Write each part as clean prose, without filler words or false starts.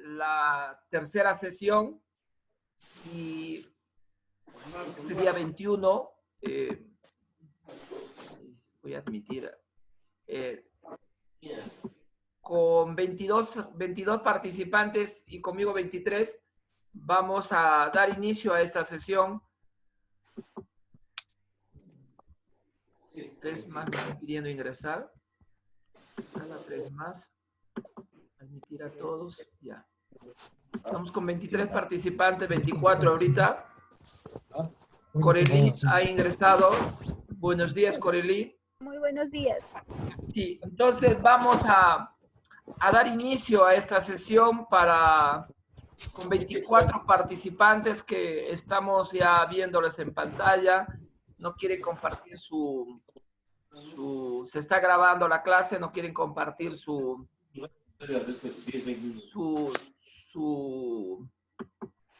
la tercera sesión y este día 21 voy a admitir con 22 participantes y conmigo 23 vamos a dar inicio a esta sesión. 3 más me están pidiendo ingresar. Sala 3 más. Admitir a todos. Ya. Estamos con 23 participantes, 24 ahorita. Corelí ha ingresado. Buenos días, Corelí. Muy buenos días. Sí, entonces vamos a dar inicio a esta sesión con 24 participantes que estamos ya viéndoles en pantalla. No quieren compartir se está grabando la clase, no quieren compartir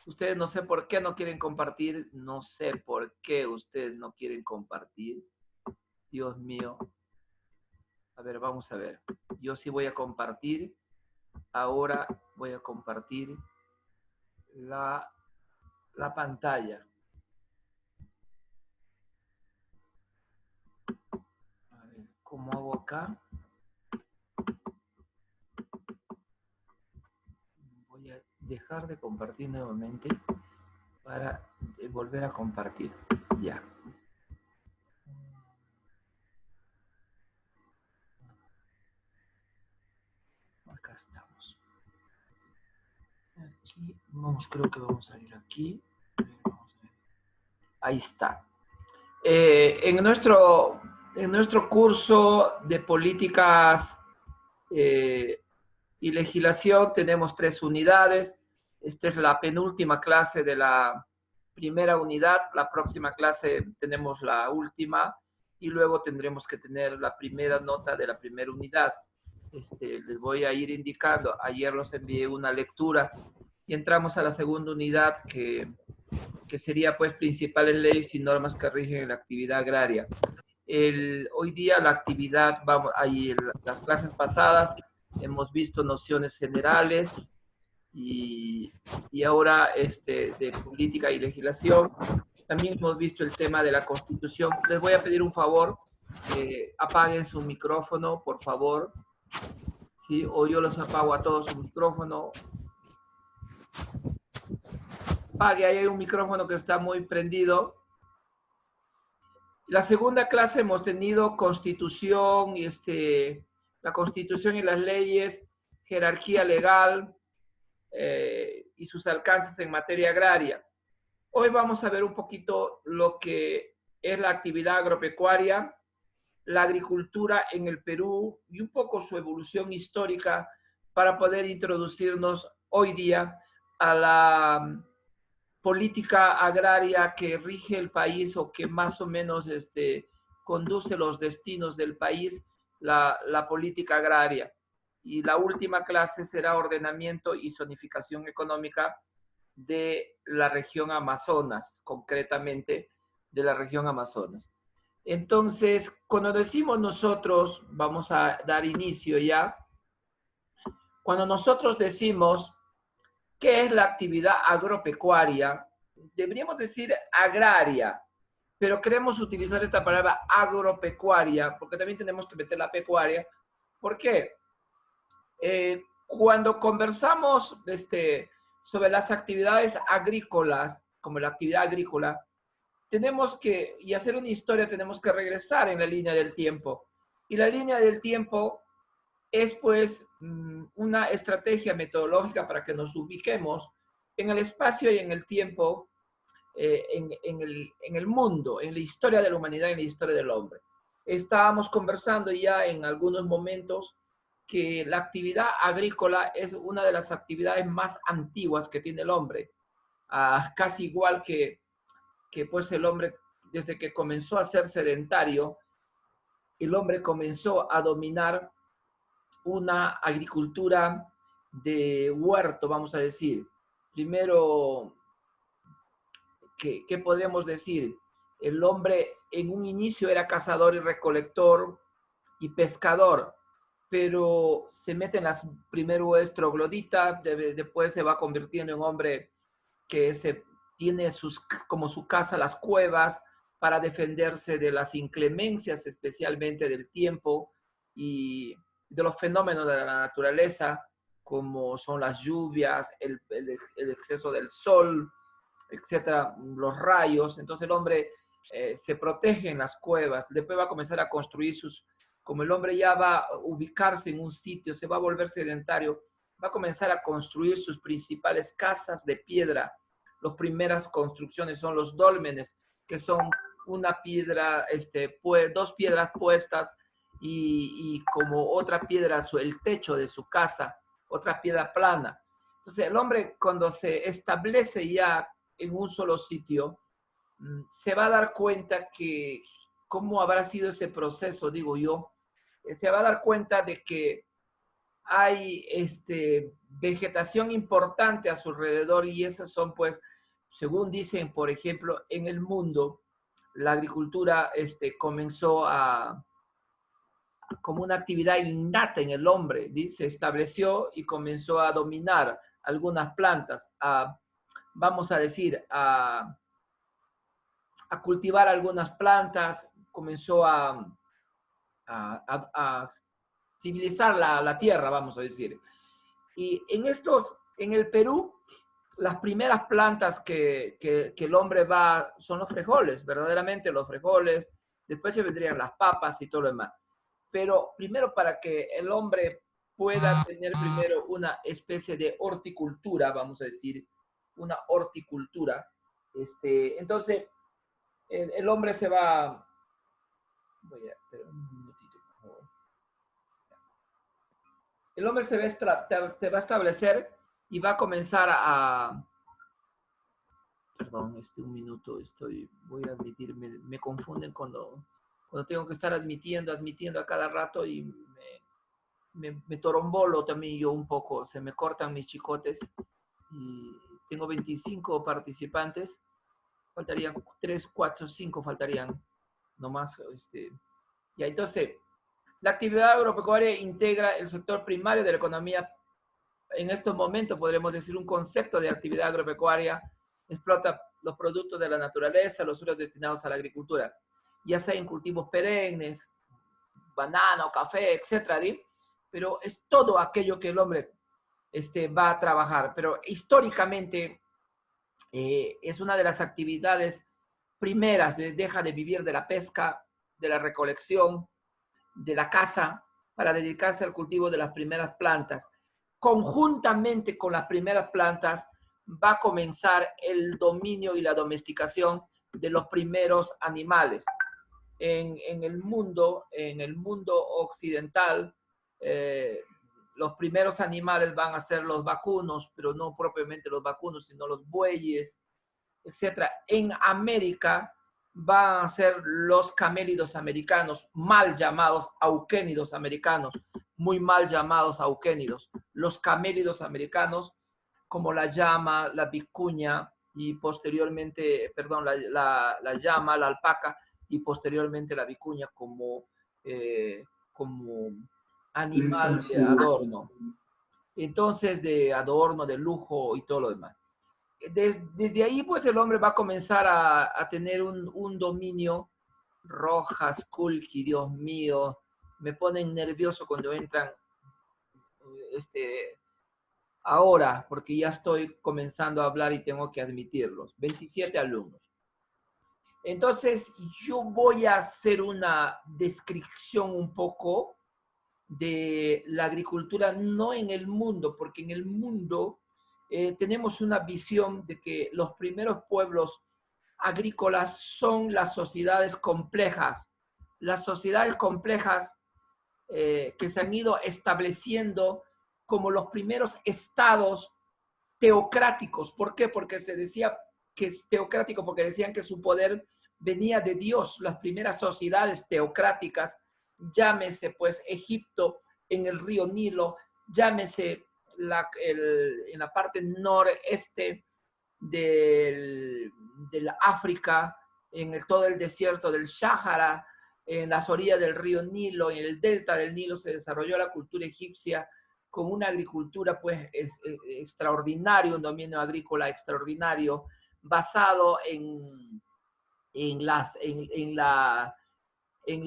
ustedes no sé por qué no quieren compartir, no sé por qué ustedes no quieren compartir. Dios mío. A ver, vamos a ver. Yo sí voy a compartir. Ahora voy a compartir la pantalla. A ver, ¿cómo hago acá? Voy a dejar de compartir nuevamente para volver a compartir. Ya. Acá estamos. Aquí, creo que vamos a ir aquí. Vamos a ver. Ahí está. En nuestro curso de políticas y legislación tenemos 3 unidades. Esta es la penúltima clase de la primera unidad. La próxima clase tenemos la última y luego tendremos que tener la primera nota de la primera unidad. Les voy a ir indicando. Ayer los envié una lectura y entramos a la segunda unidad que sería pues principales leyes y normas que rigen la actividad agraria. Hoy día la actividad, las clases pasadas hemos visto nociones generales y ahora de política y legislación. También hemos visto el tema de la Constitución. Les voy a pedir un favor, apaguen su micrófono, por favor. ¿Sí? O yo los apago a todos su micrófono. Apague, ahí hay un micrófono que está muy prendido. La segunda clase hemos tenido Constitución y la Constitución y las leyes, jerarquía legal y sus alcances en materia agraria. Hoy vamos a ver un poquito lo que es la actividad agropecuaria, la agricultura en el Perú y un poco su evolución histórica para poder introducirnos hoy día a la política agraria que rige el país o que más o menos conduce los destinos del país, la política agraria. Y la última clase será ordenamiento y zonificación económica de la región Amazonas, concretamente de la región Amazonas. Entonces, cuando decimos nosotros, vamos a dar inicio ya, cuando nosotros decimos ¿qué es la actividad agropecuaria? Deberíamos decir agraria, pero queremos utilizar esta palabra agropecuaria porque también tenemos que meter la pecuaria. ¿Por qué? Cuando conversamos sobre las actividades agrícolas, como la actividad agrícola, tenemos que, y hacer una historia, tenemos que regresar en la línea del tiempo. Y la línea del tiempo es pues una estrategia metodológica para que nos ubiquemos en el espacio y en el tiempo, en el mundo, en la historia de la humanidad, en la historia del hombre. Estábamos conversando ya en algunos momentos que la actividad agrícola es una de las actividades más antiguas que tiene el hombre, casi igual que pues el hombre, desde que comenzó a ser sedentario, el hombre comenzó a dominar una agricultura de huerto, vamos a decir. Primero, ¿qué podemos decir? El hombre en un inicio era cazador y recolector y pescador, pero se meten las, primero es troglodita, después se va convirtiendo en hombre que tiene como su casa las cuevas para defenderse de las inclemencias, especialmente del tiempo y de los fenómenos de la naturaleza, como son las lluvias, el exceso del sol, etcétera, los rayos. Entonces el hombre se protege en las cuevas, después va a comenzar a construir como el hombre ya va a ubicarse en un sitio, se va a volver sedentario, va a comenzar a construir sus principales casas de piedra. Las primeras construcciones son los dólmenes, que son una piedra, dos piedras puestas y como otra piedra, el techo de su casa, otra piedra plana. Entonces el hombre cuando se establece ya en un solo sitio, se va a dar cuenta que cómo habrá sido ese proceso, digo yo, se va a dar cuenta de que hay vegetación importante a su alrededor y esas son pues, según dicen, por ejemplo, en el mundo, la agricultura comenzó como una actividad innata en el hombre, se estableció y comenzó a dominar algunas plantas, vamos a decir, a cultivar algunas plantas, comenzó a civilizar la tierra, vamos a decir. Y en el Perú, las primeras plantas que el hombre son los frijoles, verdaderamente los frijoles, después se vendrían las papas y todo lo demás. Pero primero para que el hombre pueda tener primero una especie de horticultura, vamos a decir, una horticultura, entonces el hombre se va, voy a esperar un minutito, por favor. El hombre te va a establecer y va a comenzar perdón, un minuto, voy a admitir, me confunden cuando tengo que estar admitiendo a cada rato y me torombolo también yo un poco, se me cortan mis chicotes y tengo 25 participantes, faltarían 3, 4, 5 faltarían nomás, ya entonces, la actividad agropecuaria integra el sector primario de la economía. En estos momentos podremos decir un concepto de actividad agropecuaria explota los productos de la naturaleza, los suelos destinados a la agricultura, ya sea en cultivos perennes, banano, café, etcétera, pero es todo aquello que el hombre va a trabajar. Pero históricamente es una de las actividades primeras, deja de vivir de la pesca, de la recolección, de la caza, para dedicarse al cultivo de las primeras plantas. Conjuntamente con las primeras plantas va a comenzar el dominio y la domesticación de los primeros animales. En el mundo occidental, los primeros animales van a ser los vacunos, pero no propiamente los vacunos, sino los bueyes, etc. En América van a ser los camélidos americanos, mal llamados auquénidos americanos, muy mal llamados auquénidos. Los camélidos americanos, como la llama, la vicuña y posteriormente, perdón, la llama, la alpaca y posteriormente la vicuña como animal de adorno. Entonces, de adorno, de lujo y todo lo demás. Desde ahí, pues el hombre va a comenzar a tener un dominio. Rojas, Kulki, Dios mío, me ponen nervioso cuando entran ahora, porque ya estoy comenzando a hablar y tengo que admitirlos. 27 alumnos. Entonces, yo voy a hacer una descripción un poco de la agricultura, no en el mundo, porque en el mundo tenemos una visión de que los primeros pueblos agrícolas son las sociedades complejas. Las sociedades complejas que se han ido estableciendo como los primeros estados teocráticos. ¿Por qué? Porque se decía que es teocrático, porque decían que su poder venía de Dios. Las primeras sociedades teocráticas, llámese pues Egipto en el río Nilo, llámese en la parte noreste de la África, en todo el desierto del Sáhara, en las orillas del río Nilo, en el delta del Nilo, se desarrolló la cultura egipcia con una agricultura pues extraordinaria, un dominio agrícola extraordinario, basado en, las, en, la, en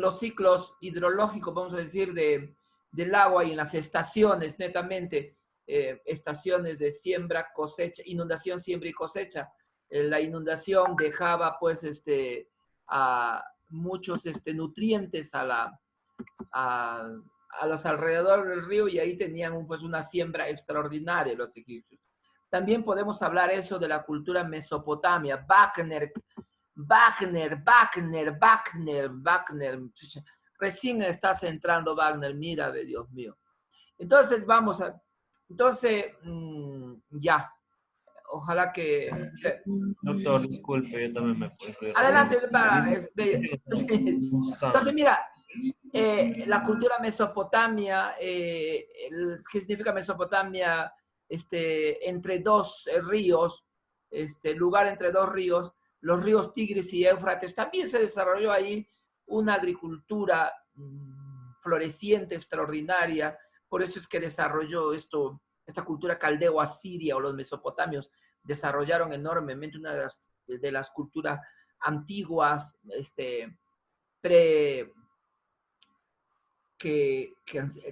los ciclos hidrológicos, vamos a decir, del agua y en las estaciones, netamente, estaciones de siembra, cosecha, inundación, siembra y cosecha. La inundación dejaba pues a muchos nutrientes a los alrededores del río y ahí tenían pues una siembra extraordinaria los egipcios. También podemos hablar eso de la cultura Mesopotamia. Wagner. Recién estás entrando, Wagner, mira, Dios mío. Entonces, entonces, ya. Ojalá que... Doctor, disculpe, yo también me puedo. Adelante, entonces, mira, la cultura Mesopotamia, ¿qué significa Mesopotamia? Entre dos ríos, lugar entre dos ríos, los ríos Tigris y Éufrates, también se desarrolló ahí una agricultura floreciente, extraordinaria, por eso es que desarrolló esta cultura caldeo-asiria o los mesopotamios desarrollaron enormemente una de las culturas antiguas, de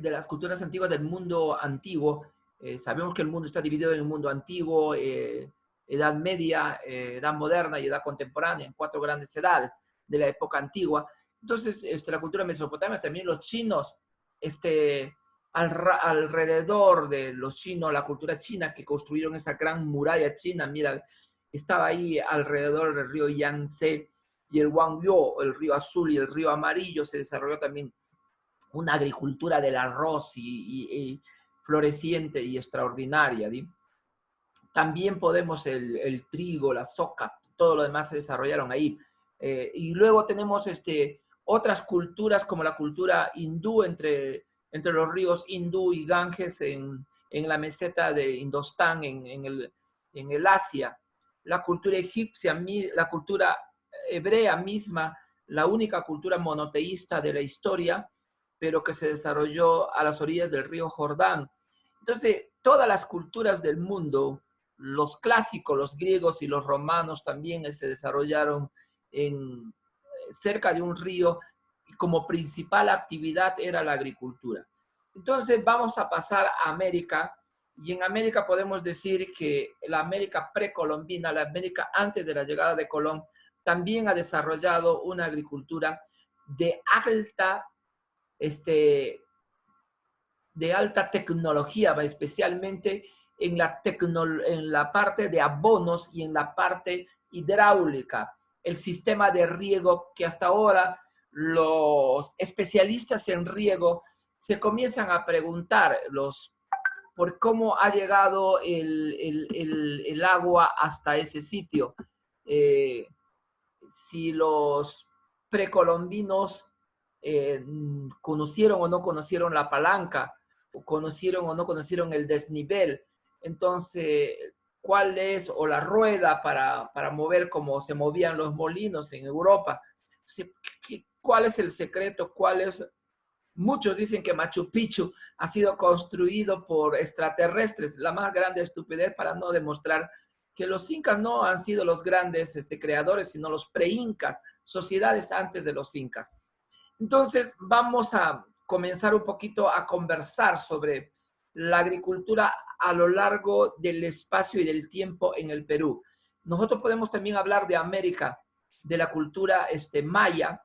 las culturas antiguas del mundo antiguo. Sabemos que el mundo está dividido en el mundo antiguo, edad media, edad moderna y edad contemporánea, en 4 grandes edades de la época antigua. Entonces, la cultura mesopotamia, también los chinos, alrededor de los chinos, la cultura china que construyeron esa gran muralla china, mira, estaba ahí alrededor del río Yangtze y el Huangyo, el río azul y el río amarillo, se desarrolló también una agricultura del arroz y floreciente y extraordinaria. ¿sí? También podemos el trigo, la soja, todo lo demás se desarrollaron ahí. Y luego tenemos otras culturas como la cultura hindú entre los ríos Hindú y Ganges en la meseta de Indostán, en el Asia. La cultura egipcia, la cultura hebrea misma, la única cultura monoteísta de la historia, pero que se desarrolló a las orillas del río Jordán. Entonces, todas las culturas del mundo, los clásicos, los griegos y los romanos también se desarrollaron cerca de un río y como principal actividad era la agricultura. Entonces, vamos a pasar a América y en América podemos decir que la América precolombina, la América antes de la llegada de Colón, también ha desarrollado una agricultura de alta tecnología, especialmente en la parte de abonos y en la parte hidráulica. El sistema de riego que hasta ahora los especialistas en riego se comienzan a preguntar por cómo ha llegado el agua hasta ese sitio. Si los precolombinos conocieron o no conocieron la palanca, o conocieron o no conocieron el desnivel. Entonces, ¿cuál es, o la rueda para mover como se movían los molinos en Europa? ¿Cuál es el secreto? Muchos dicen que Machu Picchu ha sido construido por extraterrestres, la más grande estupidez para no demostrar que los incas no han sido los grandes creadores, sino los pre-incas, sociedades antes de los incas. Entonces, vamos a comenzar un poquito a conversar sobre la agricultura a lo largo del espacio y del tiempo en el Perú. Nosotros podemos también hablar de América, de la cultura maya.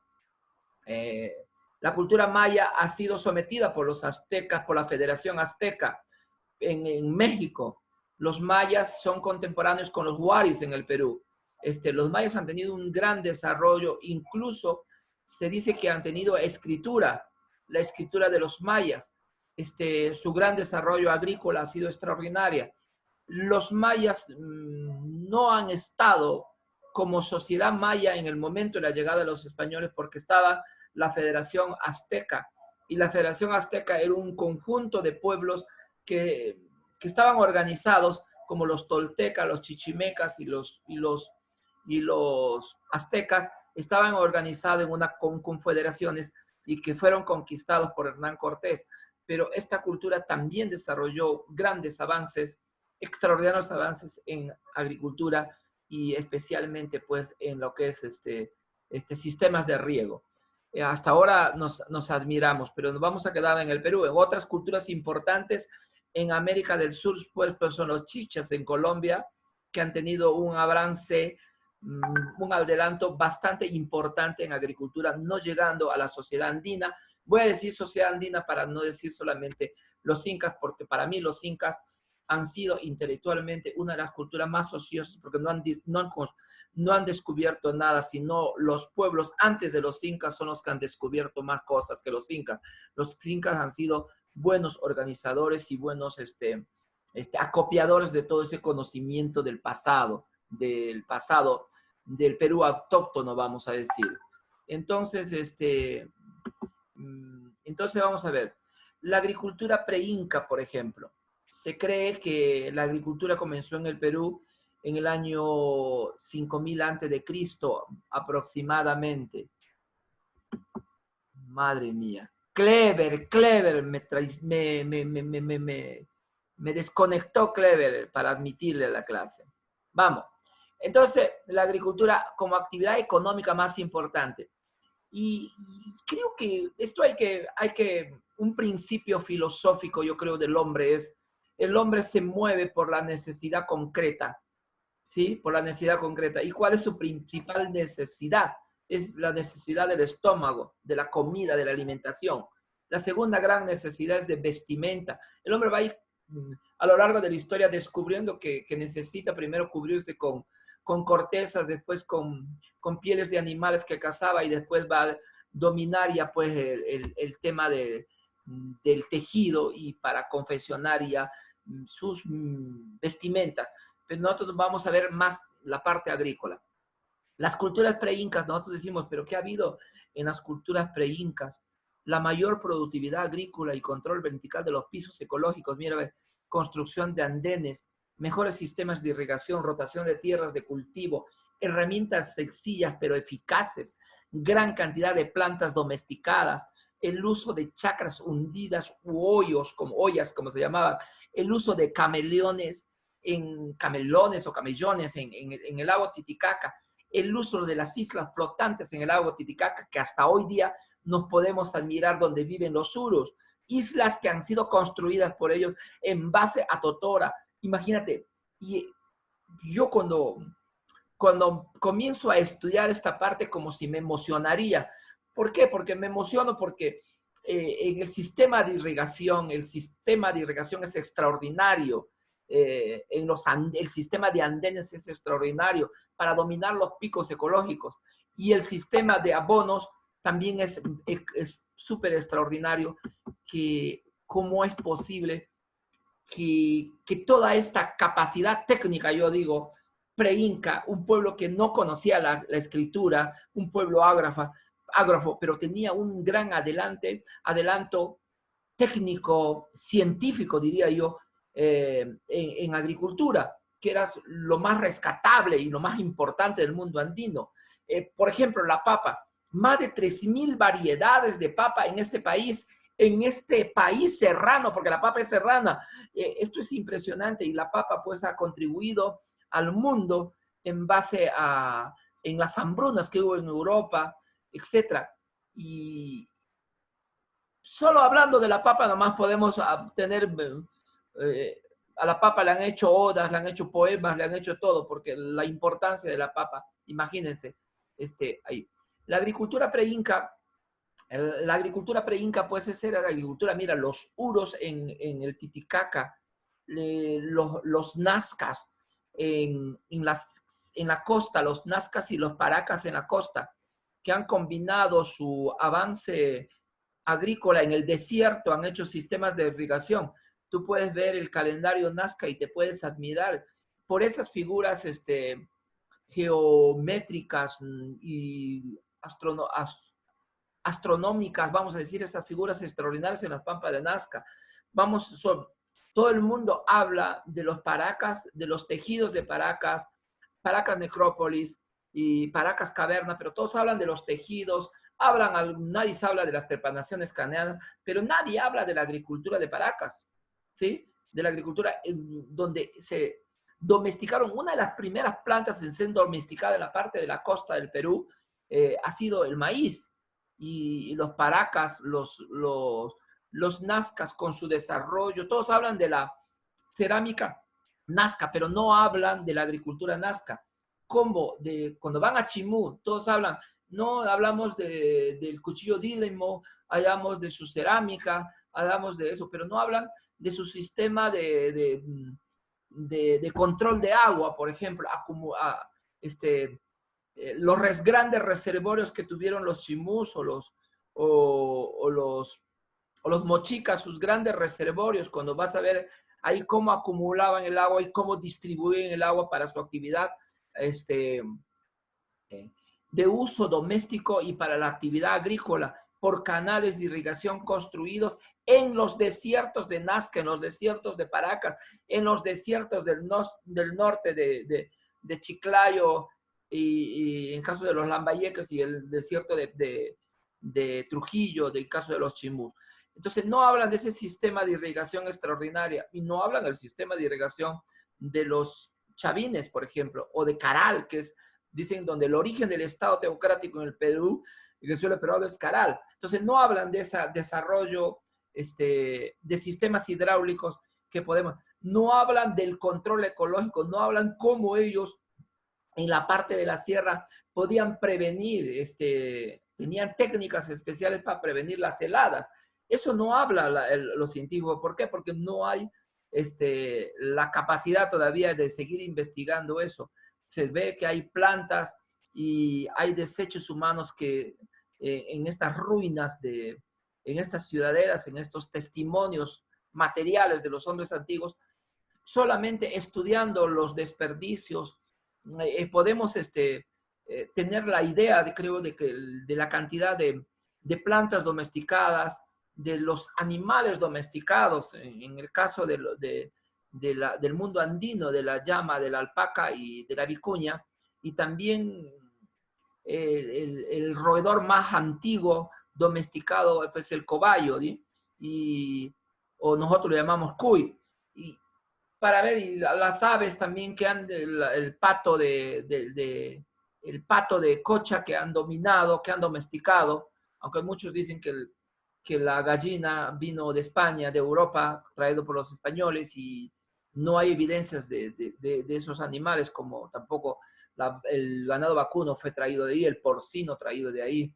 La cultura maya ha sido sometida por los aztecas, por la Federación Azteca en México. Los mayas son contemporáneos con los huaris en el Perú. Los mayas han tenido un gran desarrollo, incluso se dice que han tenido escritura, la escritura de los mayas. Su gran desarrollo agrícola ha sido extraordinaria. Los mayas no han estado como sociedad maya en el momento de la llegada de los españoles porque estaba la Federación Azteca. Y la Federación Azteca era un conjunto de pueblos que estaban organizados como los toltecas, los chichimecas y los y los aztecas estaban organizados en confederaciones y que fueron conquistados por Hernán Cortés. Pero esta cultura también desarrolló grandes avances, extraordinarios avances en agricultura y especialmente pues en lo que es sistemas de riego. Hasta ahora nos admiramos, pero nos vamos a quedar en el Perú. En otras culturas importantes en América del Sur, pues son los chichas en Colombia, que han tenido un avance, un adelanto bastante importante en agricultura, no llegando a la sociedad andina. Voy a decir sociedad andina para no decir solamente los incas, porque para mí los incas han sido intelectualmente una de las culturas más ociosas, porque no han descubierto nada, sino los pueblos antes de los incas son los que han descubierto más cosas que los incas. Los incas han sido buenos organizadores y buenos acopiadores de todo ese conocimiento del pasado del Perú autóctono, vamos a decir. Entonces, entonces vamos a ver. La agricultura pre-inca, por ejemplo. Se cree que la agricultura comenzó en el Perú en el año 5000 antes de Cristo, aproximadamente. Madre mía. Clever, me desconectó Clever para admitirle a la clase. Vamos. Entonces, la agricultura como actividad económica más importante. Y creo que esto un principio filosófico, yo creo, del hombre es, el hombre se mueve por la necesidad concreta, ¿sí? Por la necesidad concreta. ¿Y cuál es su principal necesidad? Es la necesidad del estómago, de la comida, de la alimentación. La segunda gran necesidad es de vestimenta. El hombre va a ir a lo largo de la historia descubriendo que necesita primero cubrirse con cortezas, después con pieles de animales que cazaba y después va a dominar ya pues el tema del tejido y para confeccionar ya sus vestimentas. Pero nosotros vamos a ver más la parte agrícola. Las culturas pre-incas, nosotros decimos, pero ¿qué ha habido en las culturas pre-incas? La mayor productividad agrícola y control vertical de los pisos ecológicos, mira, construcción de andenes, mejores sistemas de irrigación, rotación de tierras de cultivo, herramientas sencillas pero eficaces, gran cantidad de plantas domesticadas, el uso de chacras hundidas u hoyos, como ollas, como se llamaban, el uso de camelones o camellones en el lago Titicaca, el uso de las islas flotantes en el lago Titicaca, que hasta hoy día nos podemos admirar donde viven los urus, islas que han sido construidas por ellos en base a totora. Imagínate, y yo cuando comienzo a estudiar esta parte como si me emocionaría. ¿Por qué? Porque me emociono porque en el sistema de irrigación es extraordinario. El sistema de andenes es extraordinario para dominar los picos ecológicos. Y el sistema de abonos también es súper extraordinario. ¿Cómo es posible que toda esta capacidad técnica, yo digo, pre-inca, un pueblo que no conocía la escritura, un pueblo ágrafo, pero tenía un gran adelanto técnico, científico, diría yo, en agricultura, que era lo más rescatable y lo más importante del mundo andino. Por ejemplo, la papa, más de 3000 variedades de papa en este país serrano, porque la papa es serrana. Esto es impresionante y la papa pues ha contribuido al mundo en base en las hambrunas que hubo en Europa, etc. Y solo hablando de la papa nomás podemos tener, a la papa le han hecho odas, le han hecho poemas, le han hecho todo, porque la importancia de la papa, imagínense, ahí. La agricultura pre-inca pues esa era la agricultura. Mira, los uros en el Titicaca, los nazcas en la costa, los nazcas y los paracas en la costa, que han combinado su avance agrícola en el desierto, han hecho sistemas de irrigación. Tú puedes ver el calendario nazca y te puedes admirar por esas figuras geométricas y astronómicas, vamos a decir, esas figuras extraordinarias en las pampas de Nazca. Todo el mundo habla de los paracas, de los tejidos de Paracas, Paracas Necrópolis, y Paracas caverna, pero todos hablan de los tejidos, nadie se habla de las trepanaciones craneanas, pero nadie habla de la agricultura de Paracas, ¿sí? De la agricultura donde se domesticaron, una de las primeras plantas en ser domesticada en la parte de la costa del Perú ha sido el maíz, y los Paracas, los nazcas con su desarrollo, todos hablan de la cerámica nazca, pero no hablan de la agricultura nazca. Como cuando van a Chimú, todos hablan, no hablamos del cuchillo Dílemo, hablamos de su cerámica, hablamos de eso, pero no hablan de su sistema de control de agua, por ejemplo, los grandes reservorios que tuvieron los chimús o los mochicas, sus grandes reservorios, cuando vas a ver ahí cómo acumulaban el agua y cómo distribuían el agua para su actividad de uso doméstico y para la actividad agrícola por canales de irrigación construidos en los desiertos de Nazca, en los desiertos de Paracas, en los desiertos del norte de Chiclayo y en caso de los Lambayeques y el desierto de Trujillo, del caso de los Chimús. Entonces no hablan de ese sistema de irrigación extraordinaria y no hablan del sistema de irrigación de los Chavines, por ejemplo, o de Caral, que es, dicen, donde el origen del Estado teocrático en el Perú, y que suele peruano es Caral. Entonces no hablan de ese desarrollo de sistemas hidráulicos que podemos, no hablan del control ecológico, no hablan cómo ellos en la parte de la sierra podían prevenir, tenían técnicas especiales para prevenir las heladas. Eso no habla los científicos. ¿Por qué? Porque no hay la capacidad todavía de seguir investigando eso. Se ve que hay plantas y hay desechos humanos que en estas ruinas, en estas ciudadelas, en estos testimonios materiales de los hombres antiguos, solamente estudiando los desperdicios, podemos tener la idea, creo, de la cantidad de plantas domesticadas, de los animales domesticados, en el caso del mundo andino, de la llama, de la alpaca y de la vicuña, y también el roedor más antiguo domesticado, pues el cobayo, ¿sí? O nosotros lo llamamos cuy. Y para ver y las aves también que han, el pato de cocha que han dominado, que han domesticado, aunque muchos dicen que la gallina vino de España, de Europa, traído por los españoles, y no hay evidencias de esos animales, como tampoco el ganado vacuno fue traído de ahí, el porcino traído de ahí.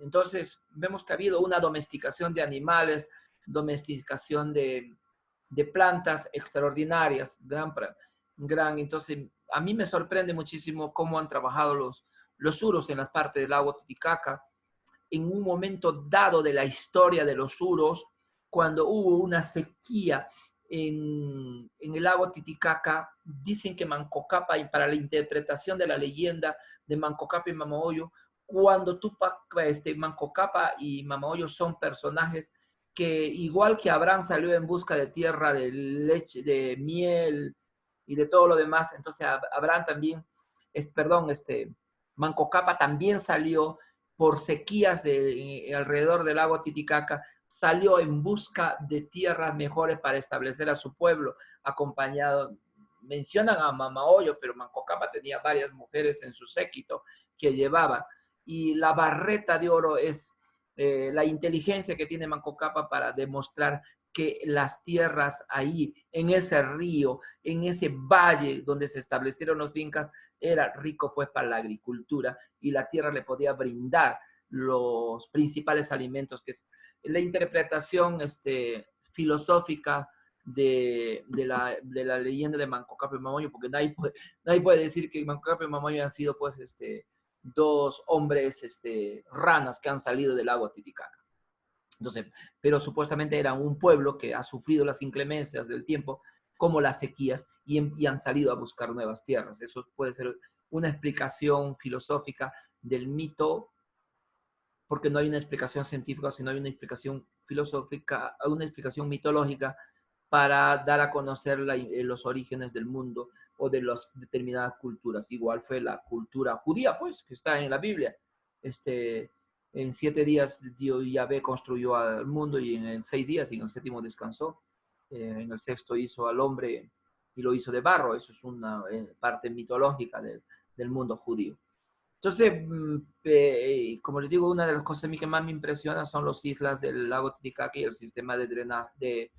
Entonces, vemos que ha habido una domesticación de animales, domesticación de plantas extraordinarias, entonces, a mí me sorprende muchísimo cómo han trabajado los suros en las partes del lago Titicaca, en un momento dado de la historia de los suros, cuando hubo una sequía en el lago Titicaca, dicen que Manco Cápac, y para la interpretación de la leyenda de Manco Cápac y Mamahoyo, cuando Manco Cápac y Mamahoyo son personajes que, igual que Abraham salió en busca de tierra, de leche, de miel y de todo lo demás, entonces Abraham también, Manco Cápac también salió por sequías alrededor del lago Titicaca, salió en busca de tierras mejores para establecer a su pueblo, acompañado, mencionan a Mamahoyo, pero Manco Cápac tenía varias mujeres en su séquito que llevaba, y la barreta de oro es la inteligencia que tiene Manco Cápac para demostrar que las tierras ahí, en ese río, en ese valle donde se establecieron los incas, era rico pues para la agricultura, y la tierra le podía brindar los principales alimentos, que es la interpretación filosófica de la leyenda de Manco Cápac y Mamahoyo, porque nadie puede decir que Manco Cápac y Mamahoyo han sido pues dos hombres ranas que han salido del lago Titicaca. Entonces, pero supuestamente eran un pueblo que ha sufrido las inclemencias del tiempo, como las sequías, y han salido a buscar nuevas tierras. Eso puede ser una explicación filosófica del mito, porque no hay una explicación científica, sino hay una explicación filosófica, una explicación mitológica para dar a conocer los orígenes del mundo o de las determinadas culturas. Igual fue la cultura judía, pues, que está en la Biblia. En 7 días Dios Yahvé construyó al mundo y en 6 días y en el séptimo descansó. En el sexto hizo al hombre y lo hizo de barro. Eso es una parte mitológica del mundo judío. Entonces, como les digo, una de las cosas a mí que más me impresiona son las islas del lago Titicaca y el sistema de drenaje,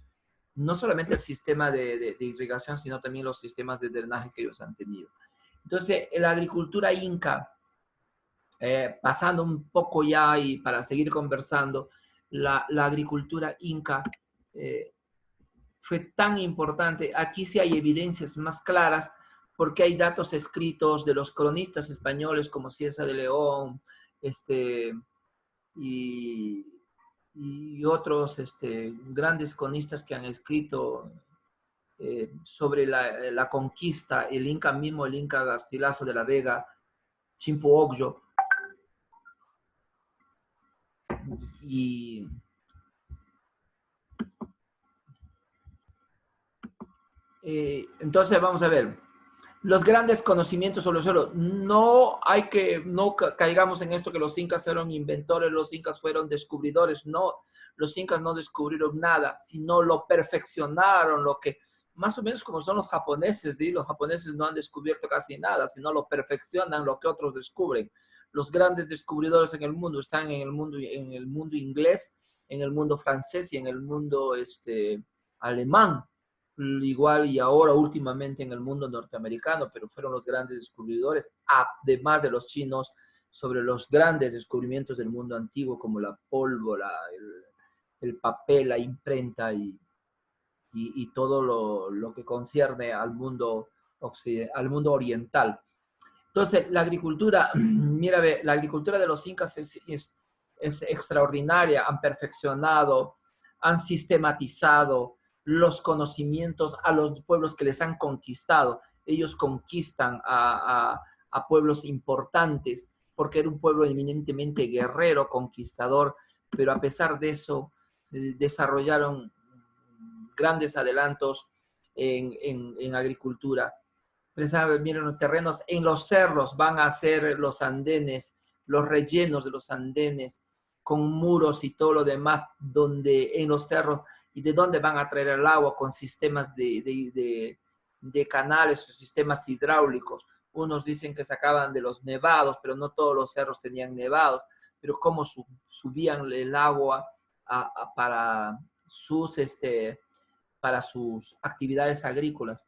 no solamente el sistema de irrigación, sino también los sistemas de drenaje que ellos han tenido. Entonces, la agricultura inca, pasando un poco ya y para seguir conversando, la agricultura inca fue tan importante. Aquí sí hay evidencias más claras porque hay datos escritos de los cronistas españoles como Cieza de León y otros grandes cronistas que han escrito sobre la conquista, el Inca mismo, el Inca Garcilaso de la Vega, Chimpu Ogllo, y entonces vamos a ver. Los grandes conocimientos sobre el suelo. No caigamos en esto que los incas fueron inventores, los incas fueron descubridores. No, los incas no descubrieron nada, sino lo perfeccionaron, lo que más o menos como son los japoneses, ¿sí? Los japoneses no han descubierto casi nada, sino lo perfeccionan lo que otros descubren. Los grandes descubridores en el mundo están en el mundo inglés, en el mundo francés y en el mundo alemán. Igual y ahora últimamente en el mundo norteamericano, pero fueron los grandes descubridores, además de los chinos, sobre los grandes descubrimientos del mundo antiguo como la pólvora, el papel, la imprenta y todo lo que concierne al mundo oriental. Entonces, la agricultura, mira, la agricultura de los incas es extraordinaria, han perfeccionado, han sistematizado los conocimientos a los pueblos que les han conquistado. Ellos conquistan a pueblos importantes porque era un pueblo eminentemente guerrero, conquistador, pero a pesar de eso desarrollaron grandes adelantos en agricultura. Miren los terrenos, en los cerros van a hacer los andenes, los rellenos de los andenes con muros y todo lo demás, donde en los cerros, y de dónde van a traer el agua con sistemas de canales o sistemas hidráulicos. Unos dicen que sacaban de los nevados, pero no todos los cerros tenían nevados, pero cómo subían el agua para sus actividades agrícolas.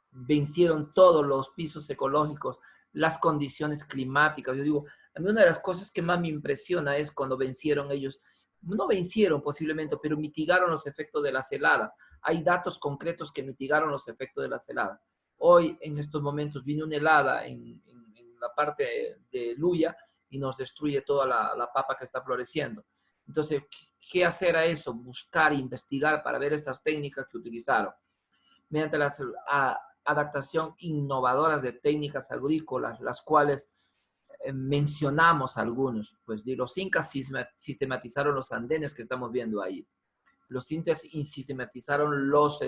Vencieron todos los pisos ecológicos, las condiciones climáticas. Yo digo, a mí una de las cosas que más me impresiona es cuando vencieron ellos, no vencieron posiblemente, pero mitigaron los efectos de las heladas. Hay datos concretos que mitigaron los efectos de las heladas. Hoy, en estos momentos, vino una helada en la parte de Luya y nos destruye toda la papa que está floreciendo. Entonces, ¿qué hacer a eso? Buscar, investigar para ver esas técnicas que utilizaron. Mediante las adaptación innovadoras de técnicas agrícolas, las cuales mencionamos algunos, pues los incas sistematizaron los andenes que estamos viendo ahí. Los incas sistematizaron los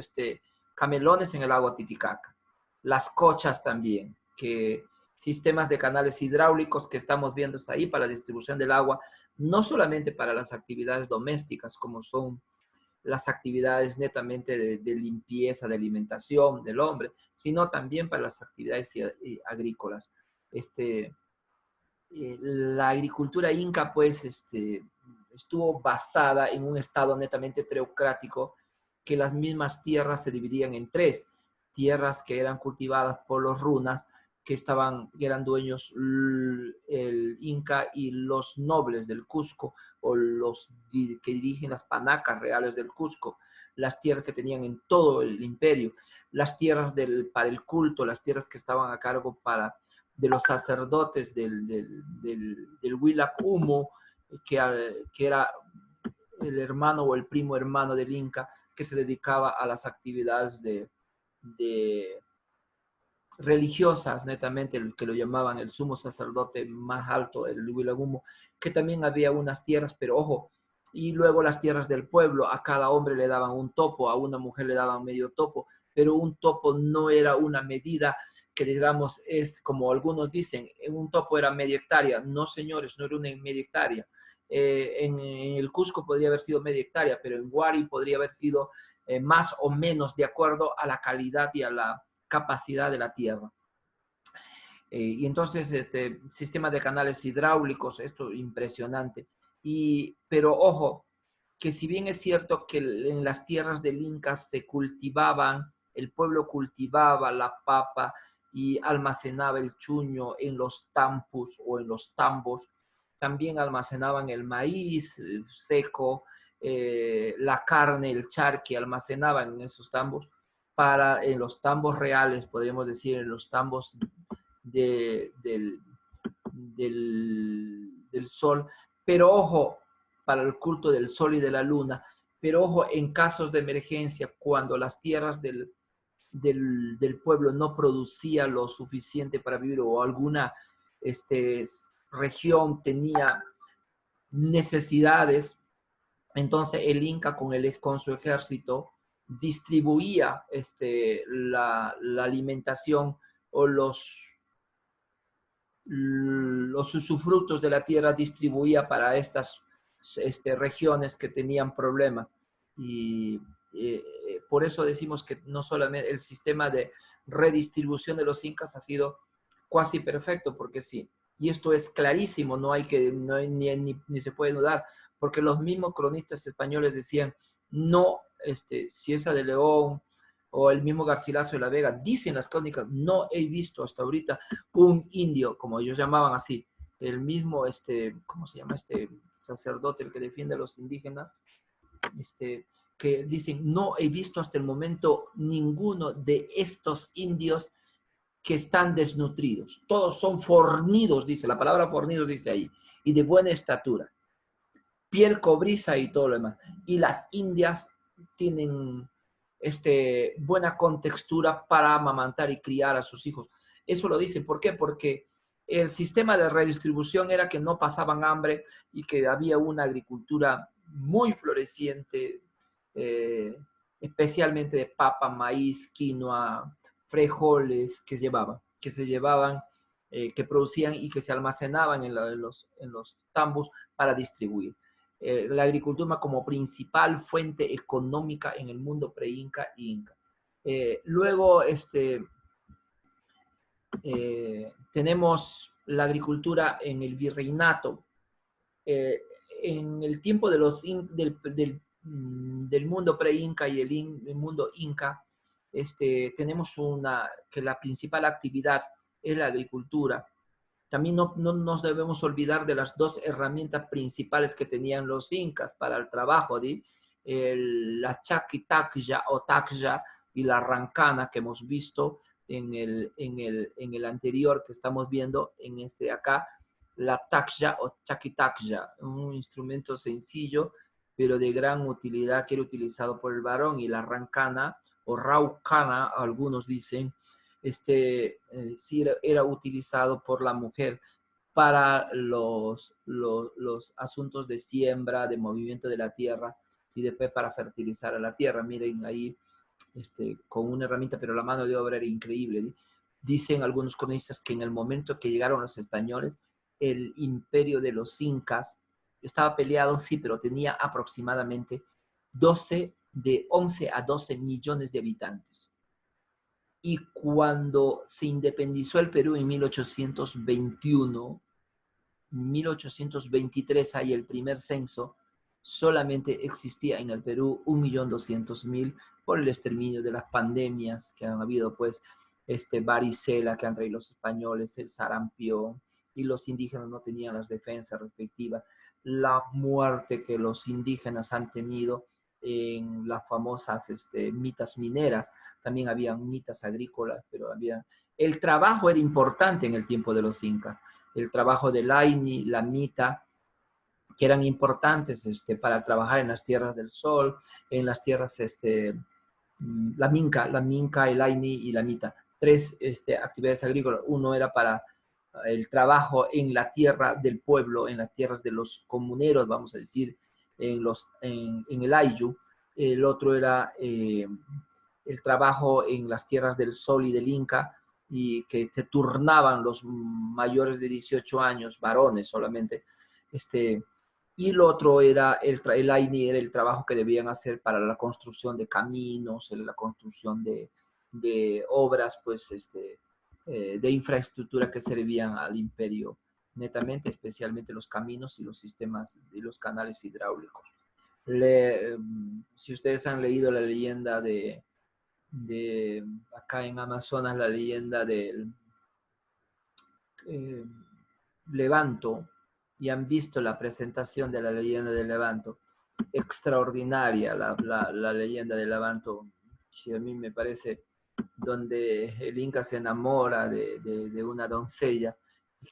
camelones en el lago Titicaca. Las cochas también, que sistemas de canales hidráulicos que estamos viendo ahí para la distribución del agua, no solamente para las actividades domésticas, como son las actividades netamente de limpieza, de alimentación del hombre, sino también para las actividades agrícolas. La agricultura inca, pues, estuvo basada en un estado netamente teocrático, que las mismas tierras se dividían en 3. Tierras que eran cultivadas por los runas, que eran dueños el Inca y los nobles del Cusco, o los que dirigen las panacas reales del Cusco, las tierras que tenían en todo el imperio, las tierras para el culto, las tierras que estaban a cargo de los sacerdotes del Huila Humo, que era el hermano o el primo hermano del Inca, que se dedicaba a las actividades religiosas, netamente, el que lo llamaban el sumo sacerdote más alto, el Huila Humo, que también había unas tierras, pero ojo, y luego las tierras del pueblo, a cada hombre le daban un topo, a una mujer le daban medio topo, pero un topo no era una medida que digamos es como algunos dicen, un topo era media hectárea. No, señores, no era una media hectárea. En el Cusco podría haber sido media hectárea, pero en Huari podría haber sido más o menos de acuerdo a la calidad y a la capacidad de la tierra. Y entonces, sistema de canales hidráulicos, esto impresionante. Pero ojo, que si bien es cierto que en las tierras del Inca se cultivaban, el pueblo cultivaba la papa y almacenaba el chuño en los tampus o en los tambos, también almacenaban el maíz seco, la carne, el charqui, almacenaban en esos tambos, en los tambos reales, podríamos decir, en los tambos del sol, pero ojo, para el culto del sol y de la luna, pero ojo, en casos de emergencia, cuando las tierras del pueblo no producía lo suficiente para vivir o alguna región tenía necesidades, entonces el Inca con su ejército distribuía la alimentación o los usufructos de la tierra, distribuía para estas regiones que tenían problemas. Y por eso decimos que no solamente el sistema de redistribución de los incas ha sido casi perfecto, porque sí, y esto es clarísimo, no hay ni se puede dudar, porque los mismos cronistas españoles decían, no, Cieza de León o el mismo Garcilaso de la Vega, dicen las crónicas, no he visto hasta ahorita un indio, como ellos llamaban así, el mismo, ¿cómo se llama este sacerdote, el que defiende a los indígenas? Que dicen, no he visto hasta el momento ninguno de estos indios que están desnutridos. Todos son fornidos, dice, la palabra fornidos dice ahí, y de buena estatura. Piel cobriza y todo lo demás. Y las indias tienen buena contextura para amamantar y criar a sus hijos. Eso lo dicen, ¿por qué? Porque el sistema de redistribución era que no pasaban hambre y que había una agricultura muy floreciente, especialmente de papa, maíz, quinoa, frijoles que se llevaban, que producían y que se almacenaban en los tambos para distribuir. La agricultura como principal fuente económica en el mundo pre-inca e inca. Luego, tenemos la agricultura en el virreinato. En el tiempo del mundo pre-inca y el mundo inca, tenemos que la principal actividad es la agricultura. También no nos debemos olvidar de las dos herramientas principales que tenían los incas para el trabajo, la chaquitacya o tacya y la rancana que hemos visto en el anterior que estamos viendo en acá, la tacya o chaquitacya, un instrumento sencillo pero de gran utilidad que era utilizado por el varón, y la rancana o raucana, algunos dicen, sí era utilizado por la mujer para los asuntos de siembra, de movimiento de la tierra y después para fertilizar a la tierra. Miren ahí, con una herramienta, pero la mano de obra era increíble. Dicen algunos cronistas que en el momento que llegaron los españoles, el imperio de los incas estaba peleado, sí, pero tenía aproximadamente de 11 a 12 millones de habitantes. Y cuando se independizó el Perú en 1821, 1823 hay el primer censo, solamente existía en el Perú 1.200.000 por el exterminio de las pandemias que han habido, pues, varicela que han traído los españoles, el sarampión, y los indígenas no tenían las defensas respectivas, la muerte que los indígenas han tenido en las famosas mitas mineras, también habían mitas agrícolas, pero el trabajo era importante en el tiempo de los incas, el trabajo del Aini, la mita, que eran importantes para trabajar en las tierras del sol, en las tierras, la minca, el Aini y la mita. Tres actividades agrícolas. Uno era para el trabajo en la tierra del pueblo, en las tierras de los comuneros, vamos a decir, en el Ayllu. El otro era el trabajo en las tierras del Sol y del Inca, y que se turnaban los mayores de 18 años, varones solamente. Y lo otro era el AINI, era el trabajo que debían hacer para la construcción de caminos, la construcción de obras, pues, de infraestructura que servían al imperio netamente, especialmente los caminos y los sistemas y los canales hidráulicos. Si ustedes han leído la leyenda de acá en Amazonas, la leyenda del Levanto, y han visto la presentación de la leyenda del Levanto, extraordinaria la leyenda del Levanto, que a mí me parece, donde el Inca se enamora de una doncella,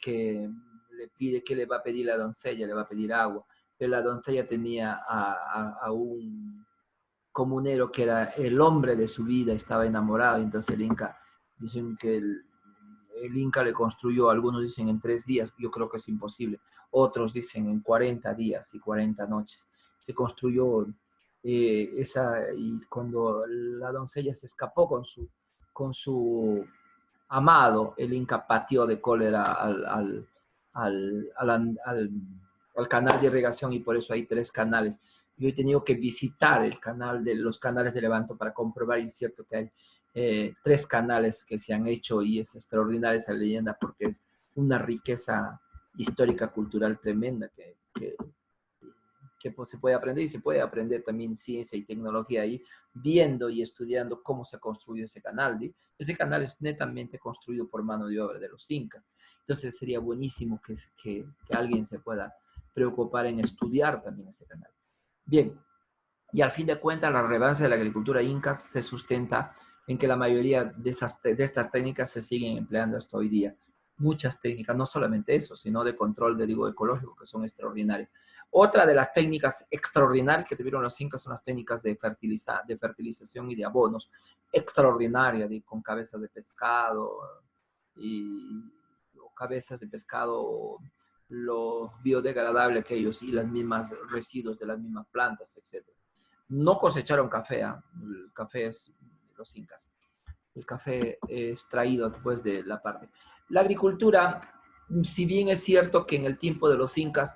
que le pide, ¿qué le va a pedir la doncella? Le va a pedir agua. Pero la doncella tenía a un comunero que era el hombre de su vida, estaba enamorado, y entonces el Inca, dicen que el Inca le construyó, algunos dicen en 3 días, yo creo que es imposible, otros dicen en 40 días y 40 noches. Se construyó y cuando la doncella se escapó con su amado, el Inca pateó de cólera al canal de irrigación, y por eso hay 3 canales. Yo he tenido que visitar los canales de Levanto para comprobar, y es cierto que hay 3 canales que se han hecho, y es extraordinaria esa leyenda porque es una riqueza histórica, cultural tremenda que pues, se puede aprender, y se puede aprender también ciencia y tecnología ahí, viendo y estudiando cómo se ha construido ese canal. Ese canal es netamente construido por mano de obra de los incas. Entonces sería buenísimo que alguien se pueda preocupar en estudiar también ese canal. Bien, y al fin de cuentas la relevancia de la agricultura inca se sustenta en que la mayoría de estas técnicas se siguen empleando hasta hoy día. Muchas técnicas, no solamente eso, sino de control de digo ecológico, que son extraordinarias. Otra de las técnicas extraordinarias que tuvieron los incas son las técnicas de fertilización y de abonos, extraordinarias, con cabezas de pescado o cabezas de pescado, lo biodegradable que ellos, y las mismas residuos de las mismas plantas, etc. No cosecharon café, el café es de los incas. El café es traído después de la parte. La agricultura, si bien es cierto que en el tiempo de los incas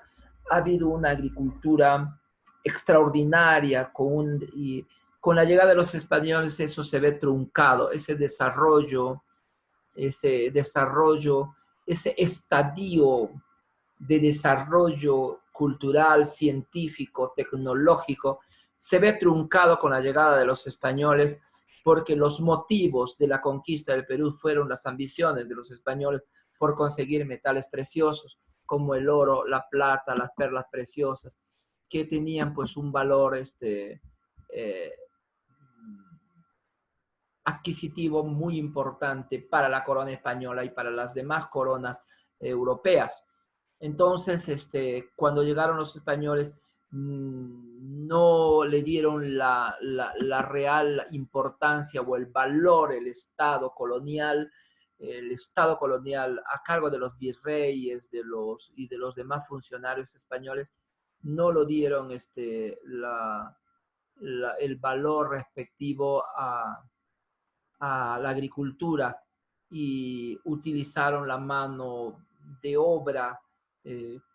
ha habido una agricultura extraordinaria, y con la llegada de los españoles eso se ve truncado, ese desarrollo, ese estadio de desarrollo cultural, científico, tecnológico, se ve truncado con la llegada de los españoles, porque los motivos de la conquista del Perú fueron las ambiciones de los españoles por conseguir metales preciosos, como el oro, la plata, las perlas preciosas, que tenían pues un valor adquisitivo muy importante para la corona española y para las demás coronas europeas. Entonces, cuando llegaron los españoles, no le dieron la real importancia o el valor, el Estado colonial a cargo de los virreyes y de los demás funcionarios españoles, no lo dieron el valor respectivo a la agricultura, y utilizaron la mano de obra,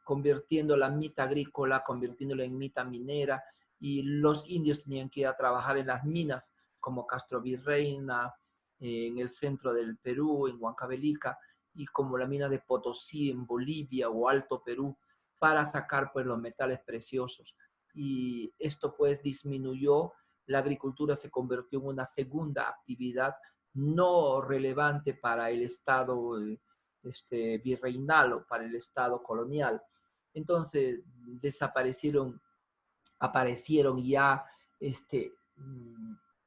convirtiendo la mitad agrícola, convirtiéndola en mitad minera, y los indios tenían que ir a trabajar en las minas como Castro Virreina, en el centro del Perú, en Huancavelica, y como la mina de Potosí en Bolivia o Alto Perú, para sacar pues los metales preciosos. Y esto pues disminuyó, la agricultura se convirtió en una segunda actividad no relevante para el Estado virreinal o para el Estado colonial. Entonces aparecieron ya,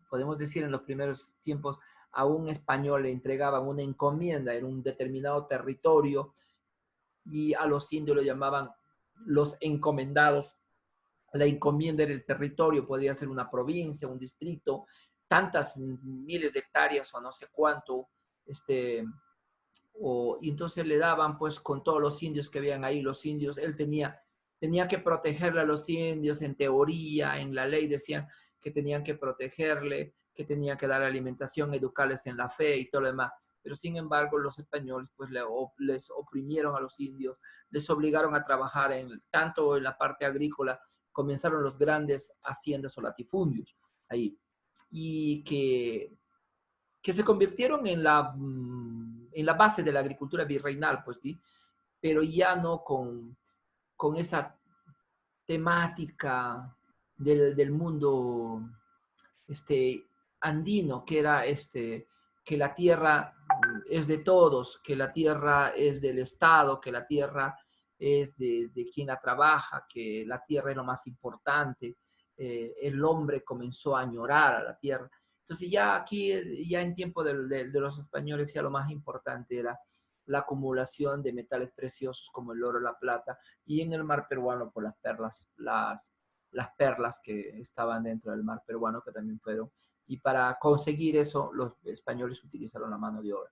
podemos decir, en los primeros tiempos, a un español le entregaban una encomienda en un determinado territorio, y a los indios lo llamaban los encomendados. La encomienda era el territorio, podría ser una provincia, un distrito, tantas miles de hectáreas o no sé cuánto, y entonces le daban pues con todos los indios que habían ahí, los indios, él tenía tenía que protegerle a los indios, en teoría, en la ley decían que tenían que protegerle, que tenían que dar alimentación, educarles en la fe y todo lo demás. Pero sin embargo, los españoles pues les oprimieron a los indios, les obligaron a trabajar tanto en la parte agrícola, comenzaron los grandes haciendas o latifundios ahí, y que se convirtieron en la base de la agricultura virreinal, pues sí, pero ya no con esa temática del mundo andino, que era que la tierra es de todos, que la tierra es del Estado, que la tierra es de quien la trabaja, que la tierra es lo más importante. El hombre comenzó a añorar a la tierra. Entonces ya aquí, ya en tiempo de los españoles, ya lo más importante era la acumulación de metales preciosos como el oro, la plata, y en el mar peruano por las perlas, las perlas que estaban dentro del mar peruano, que también fueron. Y para conseguir eso, los españoles utilizaron la mano de obra.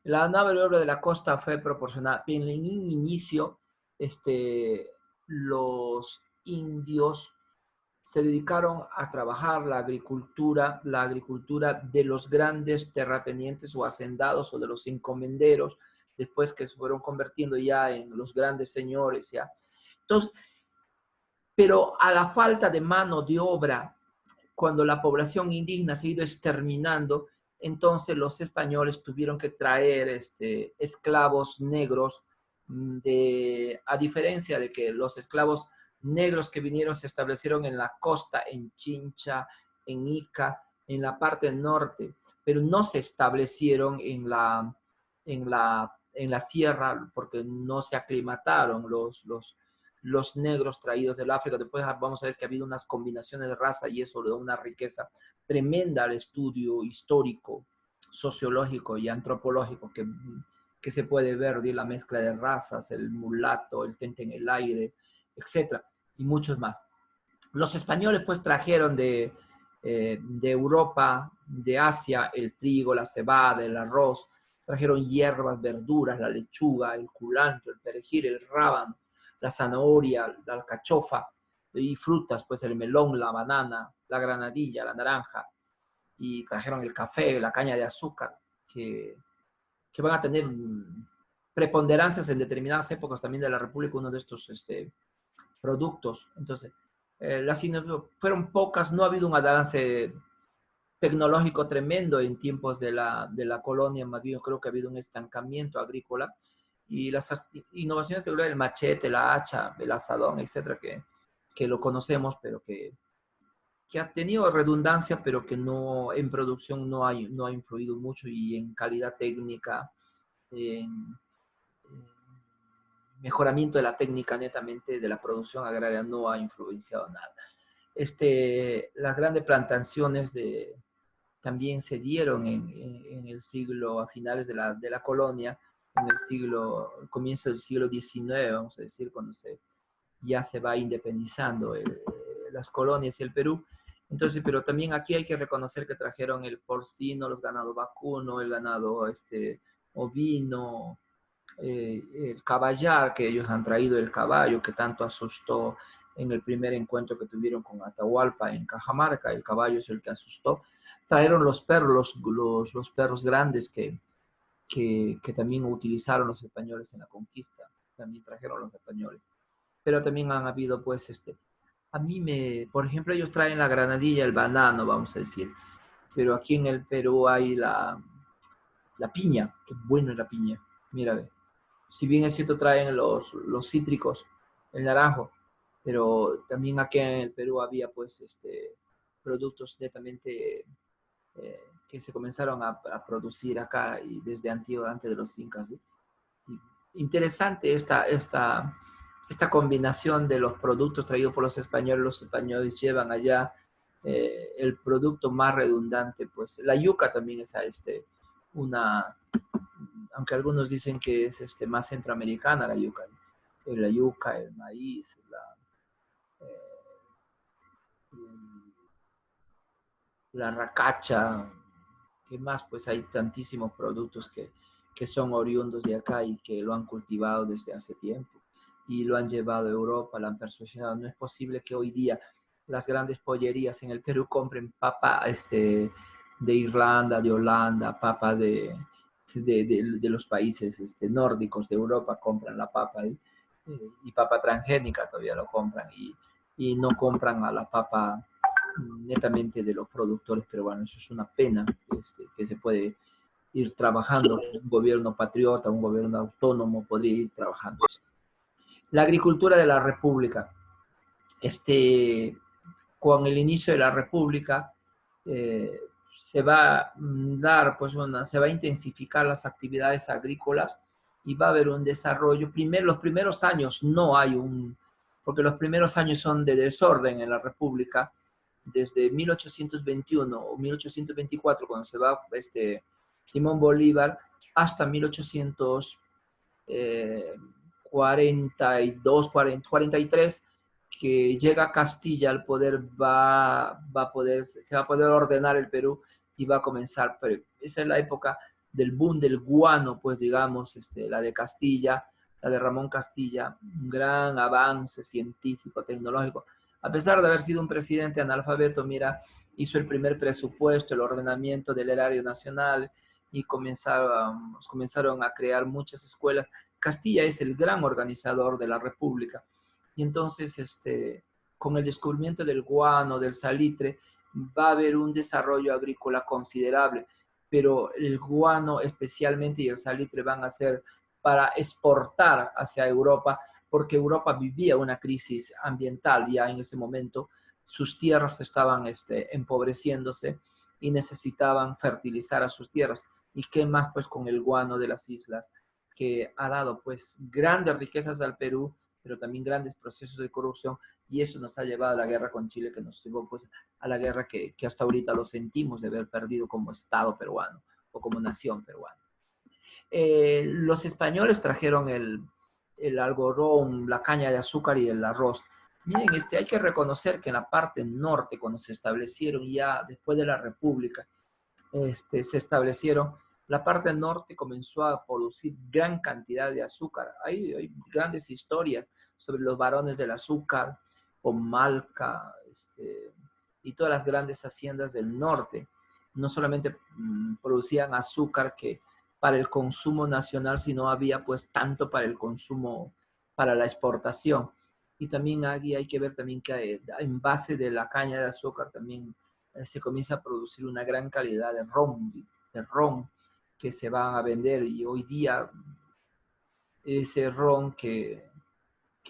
La mano de obra de la costa fue proporcionada. En un inicio, los indios se dedicaron a trabajar la agricultura de los grandes terratenientes o hacendados o de los encomenderos, después que se fueron convirtiendo ya en los grandes señores, ya. Entonces, pero a la falta de mano de obra, cuando la población indígena se ha ido exterminando, entonces los españoles tuvieron que traer esclavos negros, a diferencia de que los esclavos negros que vinieron se establecieron en la costa, en Chincha, en Ica, en la parte norte, pero no se establecieron en la sierra porque no se aclimataron los negros traídos del África. Después vamos a ver que ha habido unas combinaciones de raza y eso le da una riqueza tremenda al estudio histórico, sociológico y antropológico que se puede ver de la mezcla de razas, el mulato, el tente en el aire, etcétera, y muchos más. Los españoles pues trajeron de Europa, de Asia, el trigo, la cebada, el arroz, trajeron hierbas, verduras, la lechuga, el culantro, el perejil, el rábano, la zanahoria, la alcachofa, y frutas, pues el melón, la banana, la granadilla, la naranja, y trajeron el café, la caña de azúcar, que van a tener preponderancias en determinadas épocas también de la República, uno de estos productos. Entonces, las fueron pocas, no ha habido un avance tecnológico tremendo en tiempos de la colonia, más bien creo que ha habido un estancamiento agrícola, y las innovaciones del machete, la hacha, el asadón, etcétera, que lo conocemos, pero que ha tenido redundancia, pero que no en producción no ha influido mucho, y en calidad técnica, en mejoramiento de la técnica netamente de la producción agraria no ha influenciado nada. Las grandes plantaciones también se dieron en el siglo, a finales de la colonia, en el comienzo del siglo XIX, vamos a decir, cuando ya se va independizando las colonias y el Perú. Entonces, pero también aquí hay que reconocer que trajeron el porcino, los ganados vacuno, el ganado ovino, el caballar, que ellos han traído el caballo que tanto asustó en el primer encuentro que tuvieron con Atahualpa en Cajamarca. El caballo es el que asustó. Trajeron los perros, los perros grandes que también utilizaron los españoles en la conquista. También trajeron los españoles. Pero también han habido, pues, por ejemplo, ellos traen la granadilla, el banano, vamos a decir. Pero aquí en el Perú hay la piña. Qué bueno es la piña. Mira, ve. Si bien es cierto, traen los cítricos, el naranjo, pero también aquí en el Perú había pues productos netamente que se comenzaron a producir acá y desde antiguo, antes de los incas, ¿sí? Interesante esta combinación de los productos traídos por los españoles. Los españoles llevan allá el producto más redundante, pues la yuca también es aunque algunos dicen que es más centroamericana la yuca, el maíz, la racacha, ¿qué más? Pues hay tantísimos productos que son oriundos de acá y que lo han cultivado desde hace tiempo. y lo han llevado a Europa, lo han persuasionado. No es posible que hoy día las grandes pollerías en el Perú compren papa de Irlanda, de Holanda, papa de los países nórdicos de Europa, compran la papa y papa transgénica todavía lo compran y no compran a la papa netamente de los productores peruanos. Eso es una pena que se puede ir trabajando. Un gobierno patriota, un gobierno autónomo podría ir trabajando eso. La agricultura de la República. Con el inicio de la República se va a dar, pues se va a intensificar las actividades agrícolas y va a haber un desarrollo. Los primeros años no hay porque los primeros años son de desorden en la República, desde 1821 o 1824, cuando se va Simón Bolívar, hasta 1842, 43, que llega Castilla al poder, se va a poder ordenar el Perú y va a comenzar. Pero esa es la época del boom del guano, pues digamos, la de Castilla, la de Ramón Castilla, un gran avance científico, tecnológico. A pesar de haber sido un presidente analfabeto, mira, hizo el primer presupuesto, el ordenamiento del erario nacional y comenzaron a crear muchas escuelas. Castilla es el gran organizador de la República. Y entonces, con el descubrimiento del guano, del salitre, va a haber un desarrollo agrícola considerable, pero el guano especialmente y el salitre van a ser para exportar hacia Europa, porque Europa vivía una crisis ambiental ya en ese momento. Sus tierras estaban empobreciéndose y necesitaban fertilizar a sus tierras. ¿Y qué más pues con el guano de las islas, que ha dado pues grandes riquezas al Perú, pero también grandes procesos de corrupción, y eso nos ha llevado a la guerra con Chile, que nos llevó pues a la guerra que hasta ahorita lo sentimos de haber perdido como Estado peruano o como nación peruana. Los españoles trajeron el algodón, la caña de azúcar y el arroz. Miren, hay que reconocer que en la parte norte, cuando se establecieron ya después de la República, se establecieron, la parte norte comenzó a producir gran cantidad de azúcar. Hay grandes historias sobre los varones del azúcar, Pomalca, y todas las grandes haciendas del norte. No solamente producían azúcar que para el consumo nacional, sino había pues tanto para el consumo, para la exportación. Y también hay que ver también que en base de la caña de azúcar también se comienza a producir una gran calidad de ron que se van a vender, y hoy día ese ron que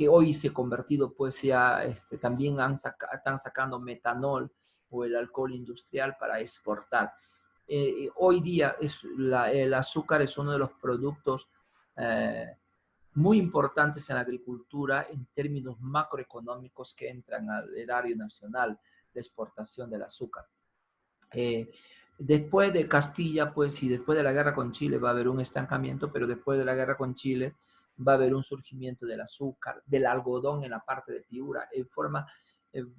hoy se ha convertido pues ya también están sacando metanol o el alcohol industrial para exportar. Hoy día el azúcar es uno de los productos muy importantes en la agricultura en términos macroeconómicos que entran al erario nacional, la exportación del azúcar. Después de Castilla, pues, y después de la guerra con Chile va a haber un estancamiento, pero después de la guerra con Chile va a haber un surgimiento del azúcar, del algodón en la parte de Piura,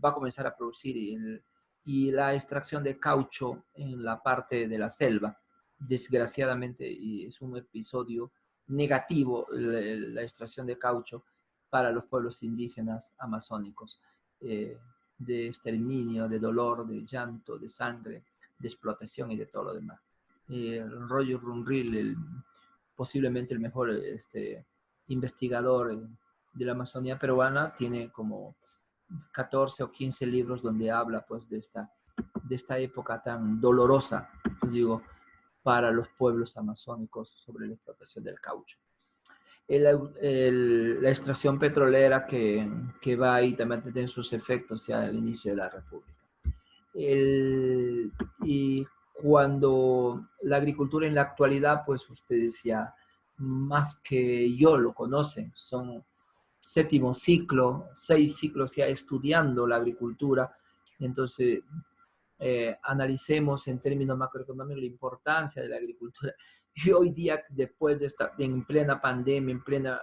va a comenzar a producir y la extracción de caucho en la parte de la selva. Desgraciadamente, y es un episodio negativo, la extracción de caucho para los pueblos indígenas amazónicos. De exterminio, de dolor, de llanto, de sangre, de explotación y de todo lo demás. Roger Runrill, posiblemente el mejor investigador de la Amazonía peruana, tiene como 14 o 15 libros donde habla pues de esta época tan dolorosa, pues digo, para los pueblos amazónicos sobre la explotación del caucho. La extracción petrolera que va ahí también tiene sus efectos ya al inicio de la República. Y cuando la agricultura en la actualidad, pues ustedes ya más que yo lo conocen, son 7º ciclo, 6 ciclos ya estudiando la agricultura. Entonces, analicemos en términos macroeconómicos la importancia de la agricultura. Y hoy día, después de estar en plena pandemia, en pleno